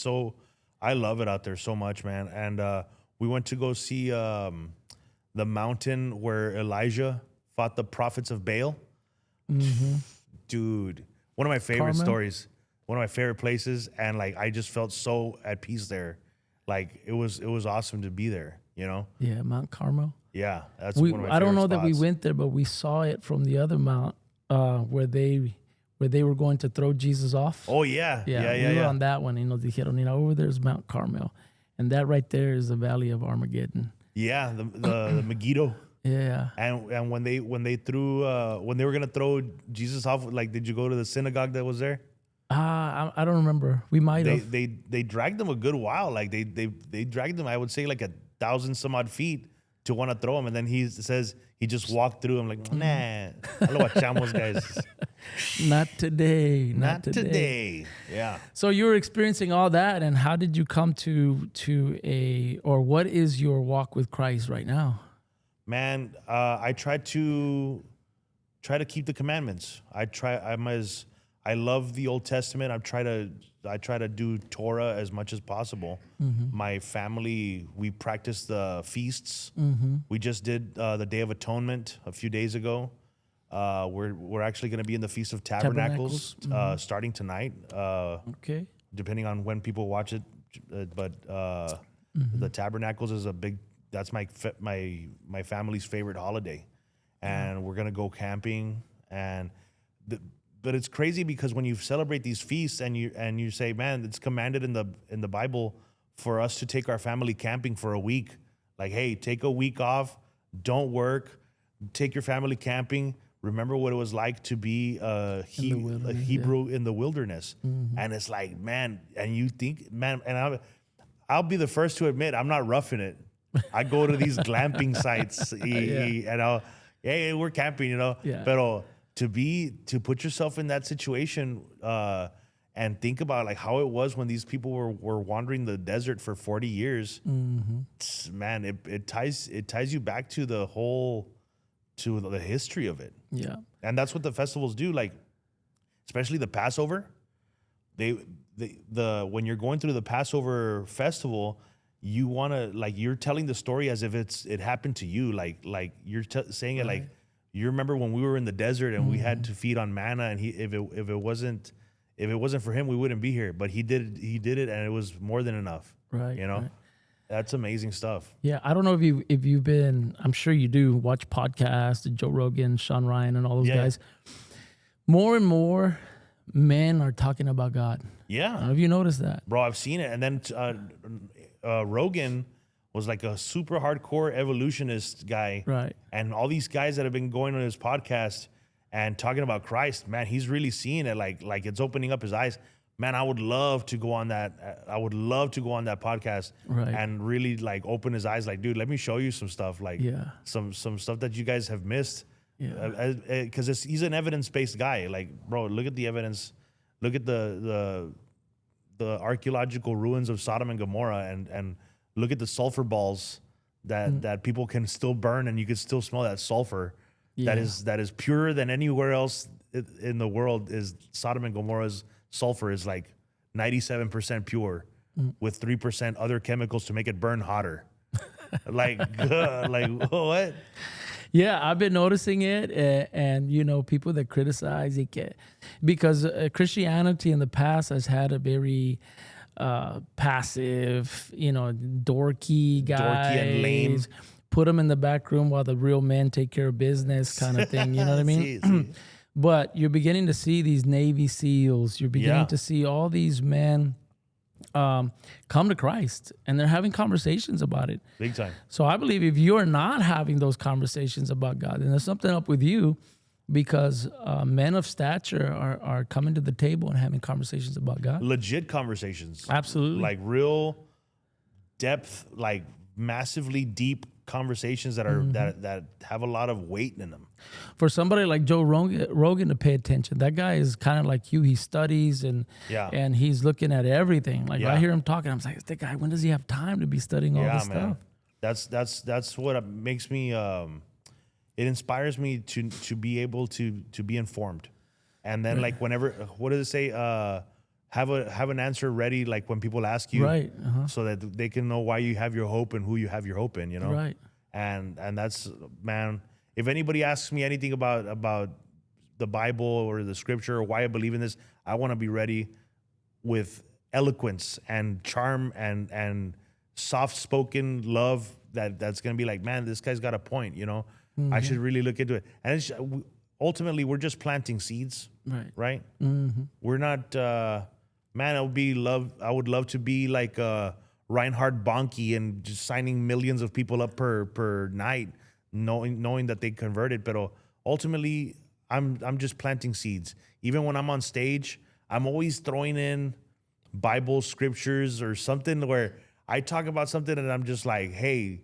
S1: I love it out there so much, man. And we went to go see the mountain where Elijah fought the prophets of Baal. Mm-hmm. Dude. One of my favorite stories, one of my favorite places, and like I just felt so at peace there. Like it was awesome to be there, you know?
S2: Yeah, Mount Carmel.
S1: Yeah, that's one of my favorite
S2: I don't know
S1: spots.
S2: that we went there, but we saw it from the other mount where they were going to throw Jesus off.
S1: Oh yeah.
S2: We were on that one. Dijeron, over there's Mount Carmel, and that right there is the Valley of Armageddon.
S1: Yeah, the Megiddo.
S2: Yeah.
S1: And when they were gonna throw Jesus off, like, did you go to the synagogue that was there?
S2: I don't remember. We might have.
S1: They dragged him a good while. Like they dragged him, I would say, like 1,000 some odd feet to want to throw him. And then he says he just walked through. I'm like, nah, I lo guachamos, guys.
S2: Not today.
S1: Not today. Yeah.
S2: So you were experiencing all that, and how did you come or what is your walk with Christ right now?
S1: Man, I try to keep the commandments. I love the Old Testament. I try to do Torah as much as possible. Mm-hmm. My family, we practice the feasts. Mm-hmm. We just did the Day of Atonement a few days ago. We're actually going to be in the Feast of Tabernacles starting tonight.
S2: Okay.
S1: Depending on when people watch it, but the Tabernacles is that's my family's favorite holiday, and we're gonna go camping. But it's crazy because when you celebrate these feasts and you say, man, it's commanded in the Bible for us to take our family camping for a week. Like, hey, take a week off, don't work, take your family camping. Remember what it was like to be a Hebrew in the wilderness, and it's like, man, and you think, man, and I'll be the first to admit I'm not roughing it. I go to these glamping sites and hey, we're camping,
S2: Yeah.
S1: Pero to put yourself in that situation and think about like how it was when these people were wandering the desert for 40 years, man, it ties you back to the history of it.
S2: Yeah.
S1: And that's what the festivals do. Like, especially the Passover, when you're going through the Passover festival, you want to, like, you're telling the story as if it happened to you. Like you're saying it like, you remember when we were in the desert and we had to feed on manna, and if it wasn't for him, we wouldn't be here. But he did it, and it was more than enough.
S2: Right.
S1: Right. That's amazing stuff.
S2: Yeah, I don't know if you've been, I'm sure you do, watch podcasts, Joe Rogan, Sean Ryan, and all those guys. More and more men are talking about God.
S1: Yeah.
S2: I don't know if you noticed that.
S1: Bro, I've seen it. And then Rogan was like a super hardcore evolutionist guy.
S2: Right.
S1: And all these guys that have been going on his podcast and talking about Christ, man, he's really seeing it like it's opening up his eyes. man, I would love to go on that. I would love to go on that podcast and really like open his eyes. Like, dude, let me show you some stuff. Like, some stuff that you guys have missed. Yeah, because he's an evidence-based guy. Like, bro, look at the evidence. Look at the archaeological ruins of Sodom and Gomorrah, and look at the sulfur balls that people can still burn, and you can still smell that sulfur. That is purer than anywhere else in the world. Is Sodom and Gomorrah's sulfur is like 97% pure with 3% other chemicals to make it burn hotter. Like what?
S2: Yeah, I've been noticing it, and you know, people that criticize it because Christianity in the past has had a very passive, you know, dorky guys,
S1: and lame.
S2: Put them in the back room while the real men take care of business, kind of thing. You know what I mean? But you're beginning to see these Navy SEALs. You're beginning to see all these men come to Christ, and they're having conversations about it.
S1: Big time.
S2: So I believe if you're not having those conversations about God, then there's something up with you, because men of stature are coming to the table and having conversations about God.
S1: Legit conversations.
S2: Absolutely.
S1: Like real depth, like massively deep conversations that are that have a lot of weight in them.
S2: For somebody like Joe Rogan to pay attention, that guy is kind of like you. He studies and he's looking at everything. Like I hear him talking, I'm like, that guy, when does he have time to be studying all this stuff?
S1: That's what makes me. It inspires me to be able to be informed, and then like whenever, what does it say? Have an answer ready, like when people ask you, so that they can know why you have your hope and who you have your hope in, you know.
S2: Right.
S1: And that's, man. If anybody asks me anything about the Bible or the Scripture or why I believe in this, I want to be ready with eloquence and charm and soft-spoken love that's going to be like, man, this guy's got a point, you know. I should really look into it. And ultimately, we're just planting seeds, right? We're not, man, I would love to be like Reinhard Bonnke and just signing millions of people up per night, knowing that they converted. But ultimately, I'm just planting seeds. Even when I'm on stage, I'm always throwing in Bible scriptures or something where I talk about something and I'm just like, hey,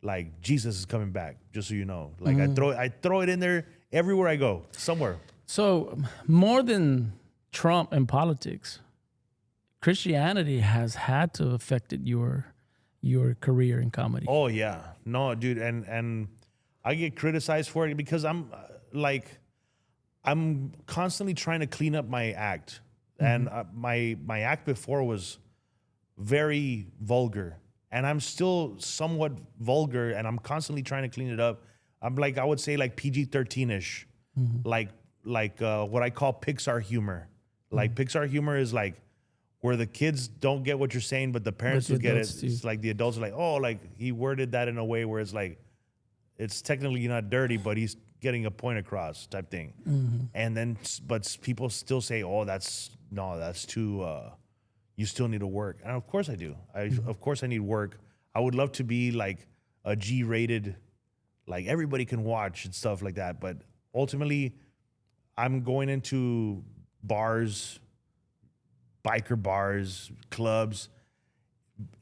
S1: like Jesus is coming back, just so you know. Like I throw it in there everywhere I go, somewhere.
S2: So more than Trump and politics, Christianity has had to affected your career in comedy.
S1: Oh yeah, no, dude, and I get criticized for it because I'm constantly trying to clean up my act, and my act before was very vulgar. And I'm still somewhat vulgar, and I'm constantly trying to clean it up. I'm like, I would say like PG-13-ish, like what I call Pixar humor. Like Pixar humor is like where the kids don't get what you're saying, but the parents will get it. It's like the adults are like, oh, like he worded that in a way where it's like, it's technically not dirty, but he's getting a point across type thing. And then, but people still say, oh, that's too... you still need to work. And of course I do. Of course I need work. I would love to be like a G-rated, like everybody can watch and stuff like that. But ultimately, I'm going into bars, biker bars, clubs,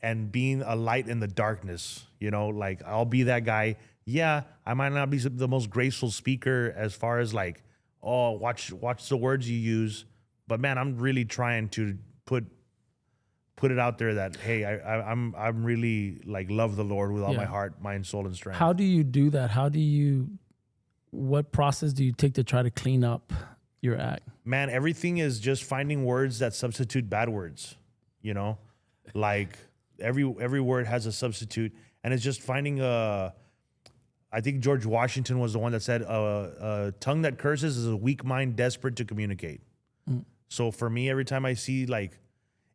S1: and being a light in the darkness. You know, like I'll be that guy. Yeah, I might not be the most graceful speaker as far as like, oh, watch the words you use. But man, I'm really trying to put it out there that, hey, I'm really like love the Lord with all my heart, mind, soul, and strength.
S2: How do you do that? What process do you take to try to clean up your act?
S1: Man, everything is just finding words that substitute bad words, you know? Like every word has a substitute, and it's just finding I think George Washington was the one that said, a tongue that curses is a weak mind desperate to communicate. So for me, every time I see like,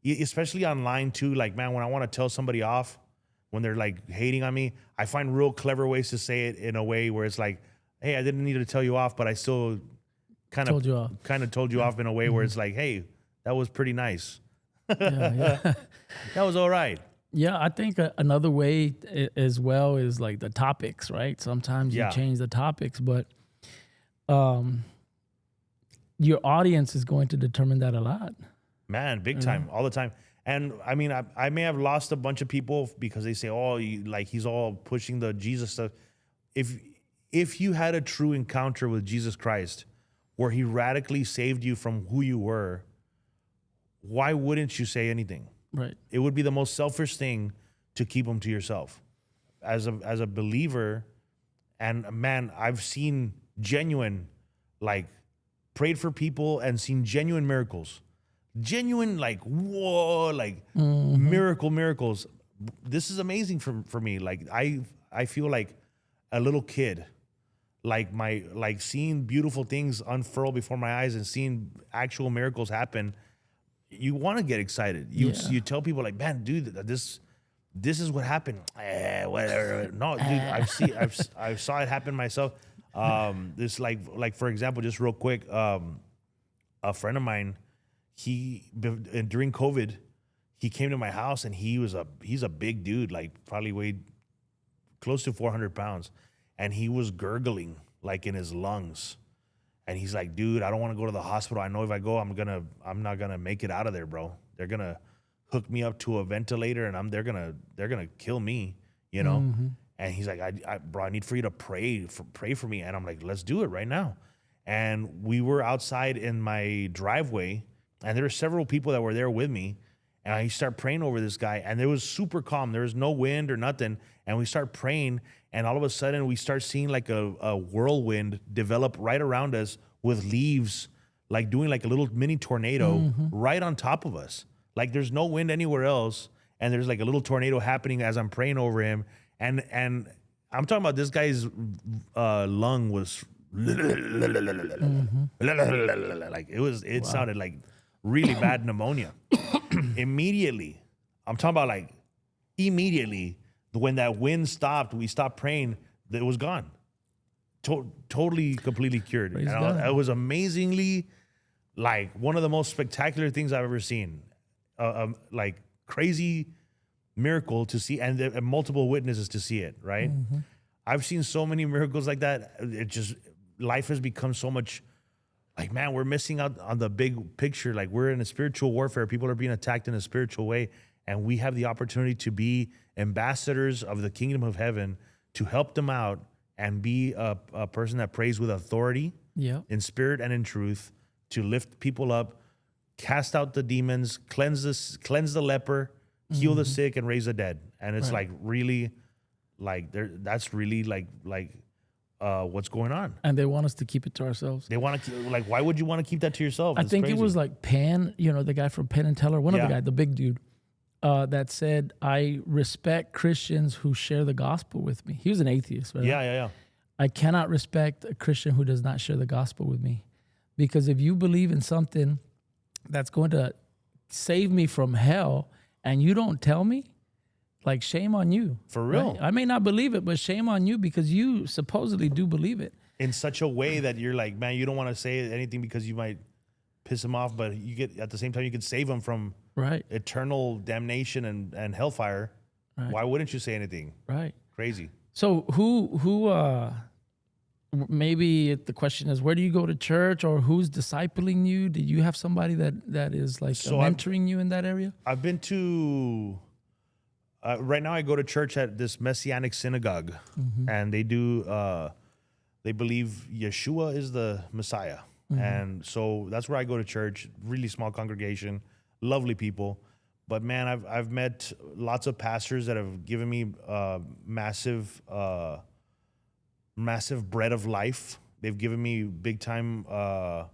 S1: especially online too, like, man, when I want to tell somebody off, when they're like hating on me, I find real clever ways to say it in a way where it's like, hey, I didn't need to tell you off, but I still kind of told you off in a way where it's like, hey, that was pretty nice. That was all right.
S2: Yeah, I think another way as well is like the topics, right? Sometimes you change the topics, but your audience is going to determine that a lot.
S1: Man, big time, all the time. And I mean, I may have lost a bunch of people because they say, "Oh, he's all pushing the Jesus stuff." If you had a true encounter with Jesus Christ, where He radically saved you from who you were, why wouldn't you say anything?
S2: Right.
S1: It would be the most selfish thing to keep them to yourself. As a believer, and man, I've seen genuine, like, prayed for people and seen genuine miracles. Genuine, like, whoa, like miracles. This is amazing for me. Like, I feel like a little kid, like seeing beautiful things unfurl before my eyes and seeing actual miracles happen. You want to get excited. You tell people, like, man, dude, this is what happened. Whatever. No, dude, I saw it happen myself. This, like for example, just real quick, a friend of mine, during COVID, he came to my house, and he's a big dude, like probably weighed close to 400 pounds, and he was gurgling like in his lungs. And he's like, dude, I don't want to go to the hospital. I know if I go, I'm not gonna make it out of there, bro. They're gonna hook me up to a ventilator, and they're gonna kill me, you know. And he's like, bro, I need for you to pray for me. And I'm like, let's do it right now. And we were outside in my driveway, and there were several people that were there with me. And I start praying over this guy, and it was super calm. There was no wind or nothing. And we start praying, and all of a sudden we start seeing like a whirlwind develop right around us with leaves, like doing like a little mini tornado right on top of us. Like there's no wind anywhere else, and there's like a little tornado happening as I'm praying over him. And I'm talking about this guy's lung was like it sounded like really bad pneumonia. Immediately, I'm talking about like immediately, when that wind stopped, we stopped praying, it was gone. Totally, completely cured. And it was amazingly, like, one of the most spectacular things I've ever seen. Like, crazy miracle to see, and multiple witnesses to see it, right? I've seen so many miracles like that. Life has become so much, like, man, we're missing out on the big picture. Like, we're in a spiritual warfare. People are being attacked in a spiritual way, and we have the opportunity to be ambassadors of the kingdom of heaven, to help them out and be a person that prays with authority, in spirit and in truth, to lift people up, cast out the demons, cleanse the leper, heal the sick, and raise the dead. And it's like really, like, that's really like what's going on.
S2: And they want us to keep it to ourselves.
S1: They want to, like, why would you want to keep that to yourself?
S2: I think crazy. It was like Penn, the guy from Penn and Teller, one of the guys, the big dude, that said, I respect Christians who share the gospel with me. He was an atheist, right?
S1: Yeah.
S2: I cannot respect a Christian who does not share the gospel with me. Because if you believe in something that's going to save me from hell and you don't tell me, like, shame on you.
S1: For real.
S2: Right? I may not believe it, but shame on you, because you supposedly do believe it. In
S1: such a way that you're like, man, you don't want to say anything because you might piss him off, but you get, at the same time, you can save him from eternal damnation and hellfire. Right. Why wouldn't you say anything?
S2: Right.
S1: Crazy.
S2: So who maybe the question is, where do you go to church, or who's discipling you? Do you have somebody that is like mentoring you in that area?
S1: I've been to, right now I go to church at this Messianic synagogue, and they do, they believe Yeshua is the Messiah. And so that's where I go to church. Really small congregation, lovely people. But man, I've met lots of pastors that have given me massive bread of life. They've given me big time, what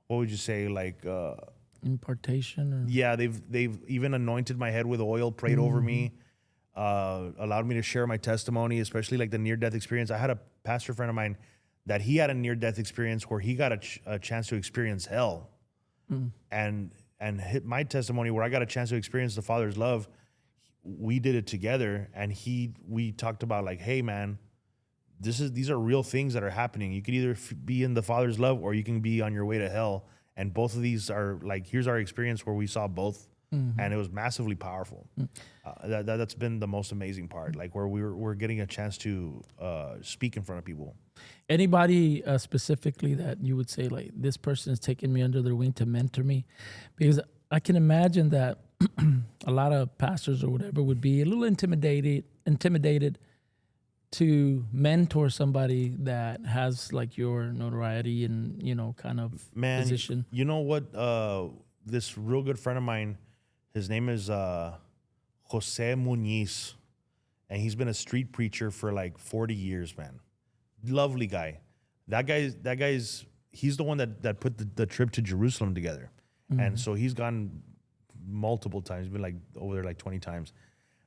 S1: would you say, like
S2: impartation? Or?
S1: Yeah, they've even anointed my head with oil, prayed over me, allowed me to share my testimony, especially like the near-death experience. I had a pastor friend of mine that he had a near-death experience where he got a chance to experience hell, and hit my testimony where I got a chance to experience the Father's love. We did it together, and we talked about, like, hey man, these are real things that are happening. You could either be in the Father's love, or you can be on your way to hell. And both of these are like, here's our experience where we saw both and it was massively powerful. That's been the most amazing part, like where we're getting a chance to speak in front of people.
S2: Anybody specifically that you would say, like, this person is taking me under their wing to mentor me? Because I can imagine that a lot of pastors or whatever would be a little intimidated to mentor somebody that has like your notoriety and, you know, kind of position.
S1: You know what? This real good friend of mine, his name is Jose Muniz, and he's been a street preacher for like 40 years, man. Lovely guy. That guy's he's the one that put the trip to Jerusalem together. And so he's gone multiple times. He's been like over there like 20 times.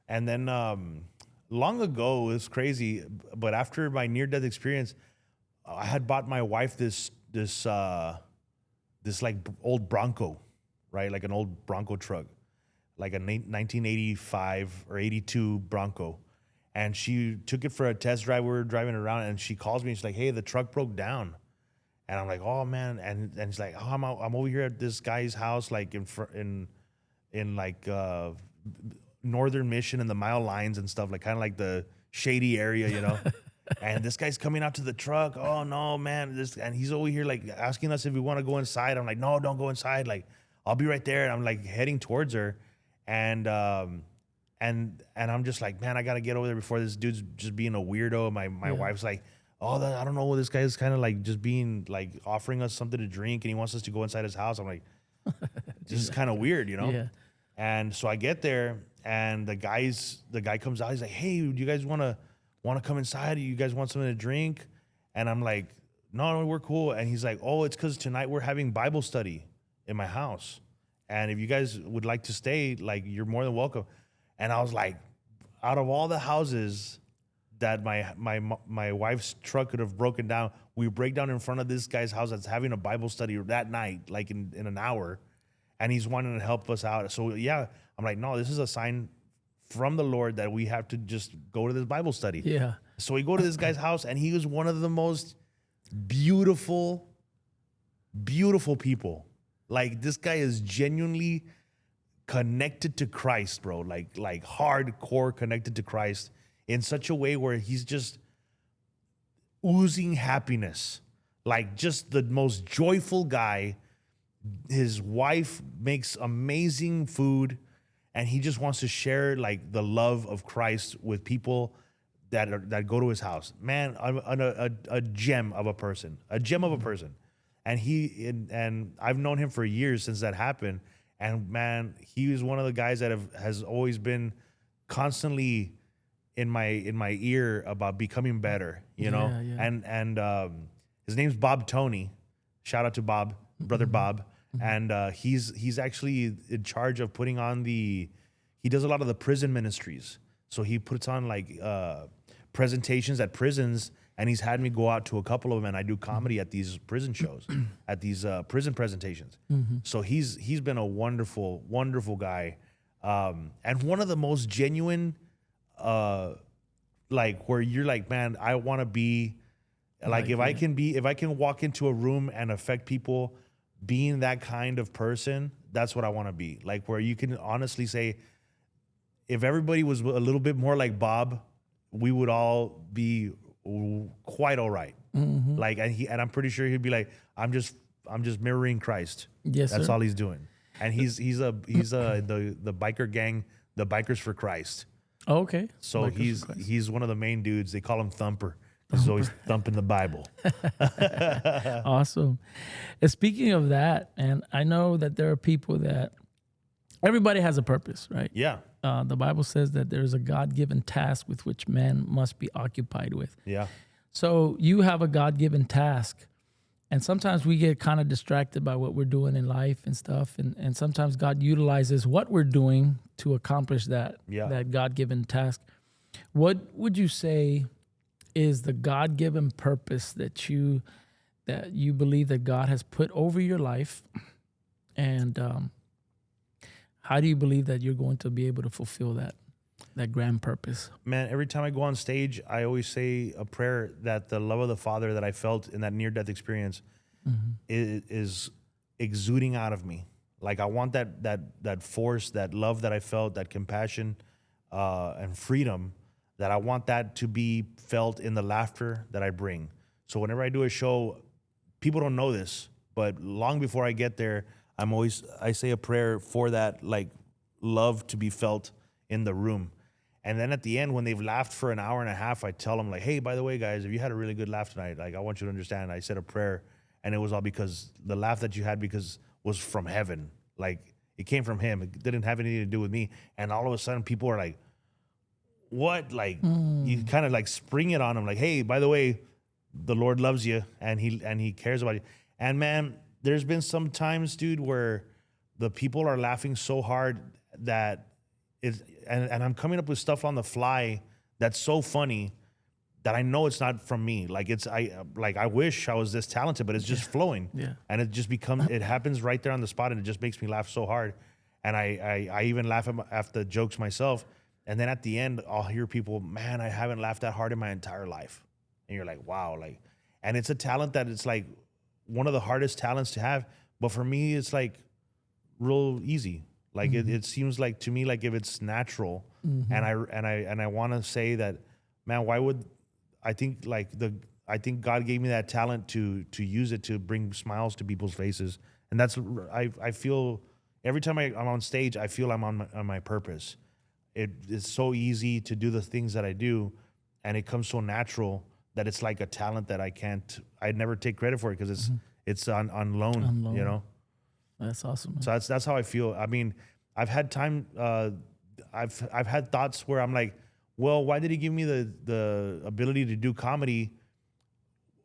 S1: And then long ago, it was crazy, but after my near-death experience, I had bought my wife this like old Bronco, right? Like an old Bronco truck, like a 1985 or 82 Bronco. And she took it for a test drive. We were driving around, and she calls me. And she's like, "Hey, the truck broke down." And I'm like, "Oh man!" And she's like, "Oh, I'm over here at this guy's house, like in like Northern Mission and the Mile Lines and stuff, like kind of like the shady area, you know." And this guy's coming out to the truck. "Oh no, man!" And he's over here like asking us if we want to go inside. I'm like, "No, don't go inside. Like, I'll be right there." And I'm like heading towards her, and I'm just like, "Man, I gotta get over there before this dude's just being a weirdo." My wife's like, "Oh, I don't know. This guy's kind of like just being like offering us something to drink, and he wants us to go inside his house." I'm like, "This is kind of weird, you know?" Yeah. And so I get there, and the guy comes out. He's like, "Hey, do you guys want to come inside? Do you guys want something to drink?" And I'm like, no, we're cool." And he's like, "Oh, it's because tonight we're having Bible study in my house, and if you guys would like to stay, like, you're more than welcome." And I was like, out of all the houses that my wife's truck could have broken down, we break down in front of this guy's house that's having a Bible study that night, like in an hour, and he's wanting to help us out. So yeah, I'm like, no, this is a sign from the Lord that we have to just go to this Bible study.
S2: Yeah.
S1: So we go to this guy's house, and he was one of the most beautiful people. Like, this guy is genuinely connected to Christ, bro. Like hardcore connected to Christ in such a way where he's just oozing happiness. Like, just the most joyful guy. His wife makes amazing food, and he just wants to share like the love of Christ with people that go to his house. Man, a gem of a person, And I've known him for years since that happened. And man, he was one of the guys that has always been constantly in my ear about becoming better, you know. Yeah. And his name's Bob Tony. Shout out to Bob, brother Bob. And he's actually in charge of putting on he does a lot of the prison ministries. So he puts on like presentations at prisons, and he's had me go out to a couple of them, and I do comedy at these prison shows, at these prison presentations. So he's been a wonderful, wonderful guy, and one of the most genuine, like, where you're like, man, I want to be like, if I can walk into a room and affect people, being that kind of person, that's what I want to be. Like, where you can honestly say, if everybody was a little bit more like Bob, we would all be quite all right. Like, and I'm pretty sure he'd be like, I'm just mirroring Christ.
S2: Yes,
S1: that's
S2: sir.
S1: all he's doing. And he's the biker gang, the Bikers for Christ.
S2: Oh, okay.
S1: So he's one of the main dudes. They call him Thumper. He's always thumping the Bible.
S2: Awesome. And speaking of that, and I know that there are people that everybody has a purpose, right?
S1: Yeah.
S2: The Bible says that there's a God-given task with which man must be occupied with.
S1: Yeah.
S2: So you have a God-given task, and sometimes we get kind of distracted by what we're doing in life and stuff, and sometimes God utilizes what we're doing to accomplish that God-given task. What would you say is the God-given purpose that you believe that God has put over your life, and how do you believe that you're going to be able to fulfill that grand purpose? Man,
S1: every time I go on stage, I always say a prayer that the love of the Father that I felt in that near-death experience is exuding out of me. Like I want that force, that love that I felt, that compassion, and freedom, that I want that to be felt in the laughter that I bring. So whenever I do a show, people don't know this, but long before I get there, I say a prayer for that, like, love to be felt in the room. And then at the end, when they've laughed for an hour and a half, I tell them, like, hey, by the way, guys, if you had a really good laugh tonight, like, I want you to understand, I said a prayer, and it was all because the laugh that you had was from heaven. Like, it came from him. It didn't have anything to do with me. And all of a sudden, people are like, what? Like, you kind of like spring it on them, like, hey, by the way, the Lord loves you, and he cares about you. And man, there's been some times, dude, where the people are laughing so hard that and I'm coming up with stuff on the fly that's so funny that I know it's not from me. Like I wish I was this talented, but it's just flowing.
S2: Yeah.
S1: And it happens right there on the spot, and it just makes me laugh so hard. And I even laugh at the jokes myself. And then at the end, I'll hear people, man, I haven't laughed that hard in my entire life. And you're like, wow, like, and it's a talent that it's like one of the hardest talents to have. But for me, it's like real easy. Like it seems like to me, like if it's natural, and I want to say that, man, why would I think I think God gave me that talent to use it to bring smiles to people's faces, and that's I feel every time I'm on stage, I feel I'm on my purpose. It's so easy to do the things that I do, and it comes so natural that it's like a talent that I'd never take credit for it because it's on loan, you know.
S2: That's awesome, man.
S1: So that's how I feel. I mean, I've had thoughts where I'm like, well, why did he give me the ability to do comedy?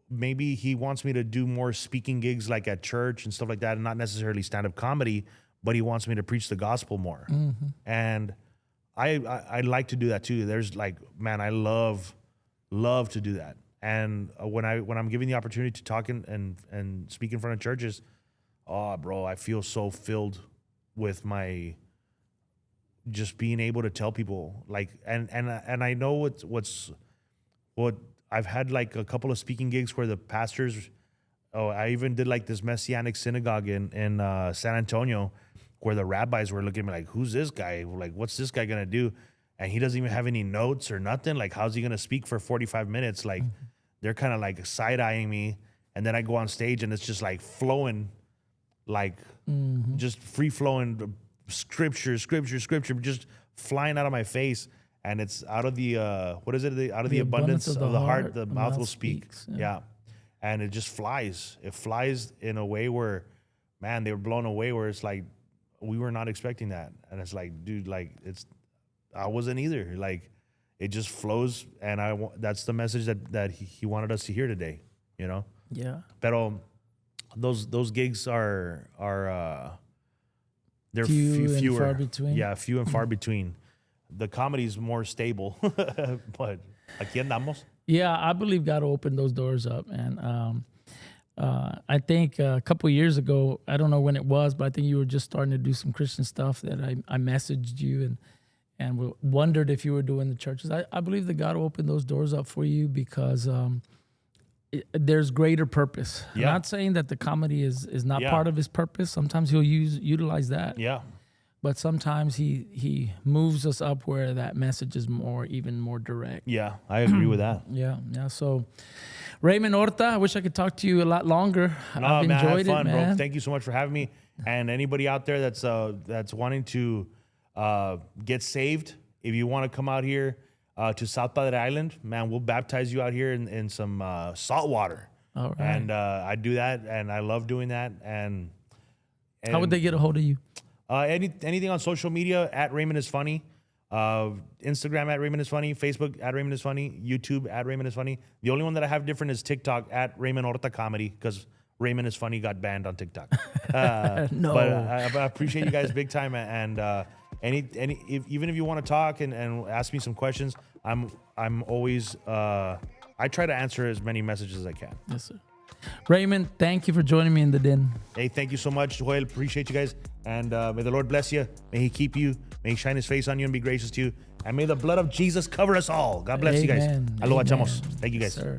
S1: Maybe he wants me to do more speaking gigs like at church and stuff like that, and not necessarily stand-up comedy, but he wants me to preach the gospel more. And I like to do that too. There's like, man, I love to do that. And when I'm given the opportunity to talk and speak in front of churches, oh, bro, I feel so filled with my just being able to tell people, like, and I know what I've had, like a couple of speaking gigs where the pastors, I even did like this Messianic synagogue in San Antonio, where the rabbis were looking at me like, who's this guy? Like, what's this guy gonna do? And he doesn't even have any notes or nothing. Like, how's he gonna speak for 45 minutes? Like, they're kind of like side-eyeing me, and then I go on stage and it's just like flowing, like just free-flowing scripture, just flying out of my face. And it's out of the out of the abundance of the heart, the mouth will speak. Yeah. And it just flies. It flies in a way where, man, they were blown away, where it's like, we were not expecting that. And it's like, dude, like, I wasn't either. Like, it just flows, and that's the message that he wanted us to hear today, you know?
S2: Yeah.
S1: Pero those gigs are they're
S2: fewer
S1: fewer.
S2: and far between.
S1: Yeah, few and far between. The comedy's more stable, but aquí andamos.
S2: Yeah, I believe God opened those doors up, and I think a couple years ago, I don't know when it was, but I think you were just starting to do some Christian stuff that I messaged you and wondered if you were doing the churches. I believe that God opened those doors up for you because there's greater purpose.
S1: Yeah.
S2: I'm not saying that the comedy is not part of his purpose. Sometimes he'll utilize that.
S1: Yeah.
S2: But sometimes he moves us up where that message is even more direct.
S1: Yeah, I agree with that.
S2: Yeah. So, Raymond Orta, I wish I could talk to you a lot longer. I've enjoyed
S1: I had fun,
S2: it, man.
S1: bro. Thank you so much for having me. And anybody out there that's wanting to get saved, if you want to come out here to South Padre Island, man, we'll baptize you out here in some salt water.
S2: All right.
S1: And I do that, and I love doing that. And
S2: how would they get a hold of you?
S1: Anything on social media at Raymond is Funny, Instagram at Raymond is Funny, Facebook at Raymond is Funny, YouTube at Raymond is Funny. The only one that I have different is TikTok at Raymond Orta Comedy, because Raymond is Funny got banned on TikTok.
S2: No,
S1: but I appreciate you guys big time, and even if you want to talk and ask me some questions, I'm always I try to answer as many messages as I can.
S2: Yes, sir. Raymond, thank you for joining me in the den.
S1: Hey, thank you so much, Joel. Appreciate you guys. And may the Lord bless you. May he keep you. May he shine his face on you and be gracious to you. And may the blood of Jesus cover us all. God bless you guys.
S2: Amen.
S1: Aloha, chamos. Thank you guys.
S2: Yes, sir.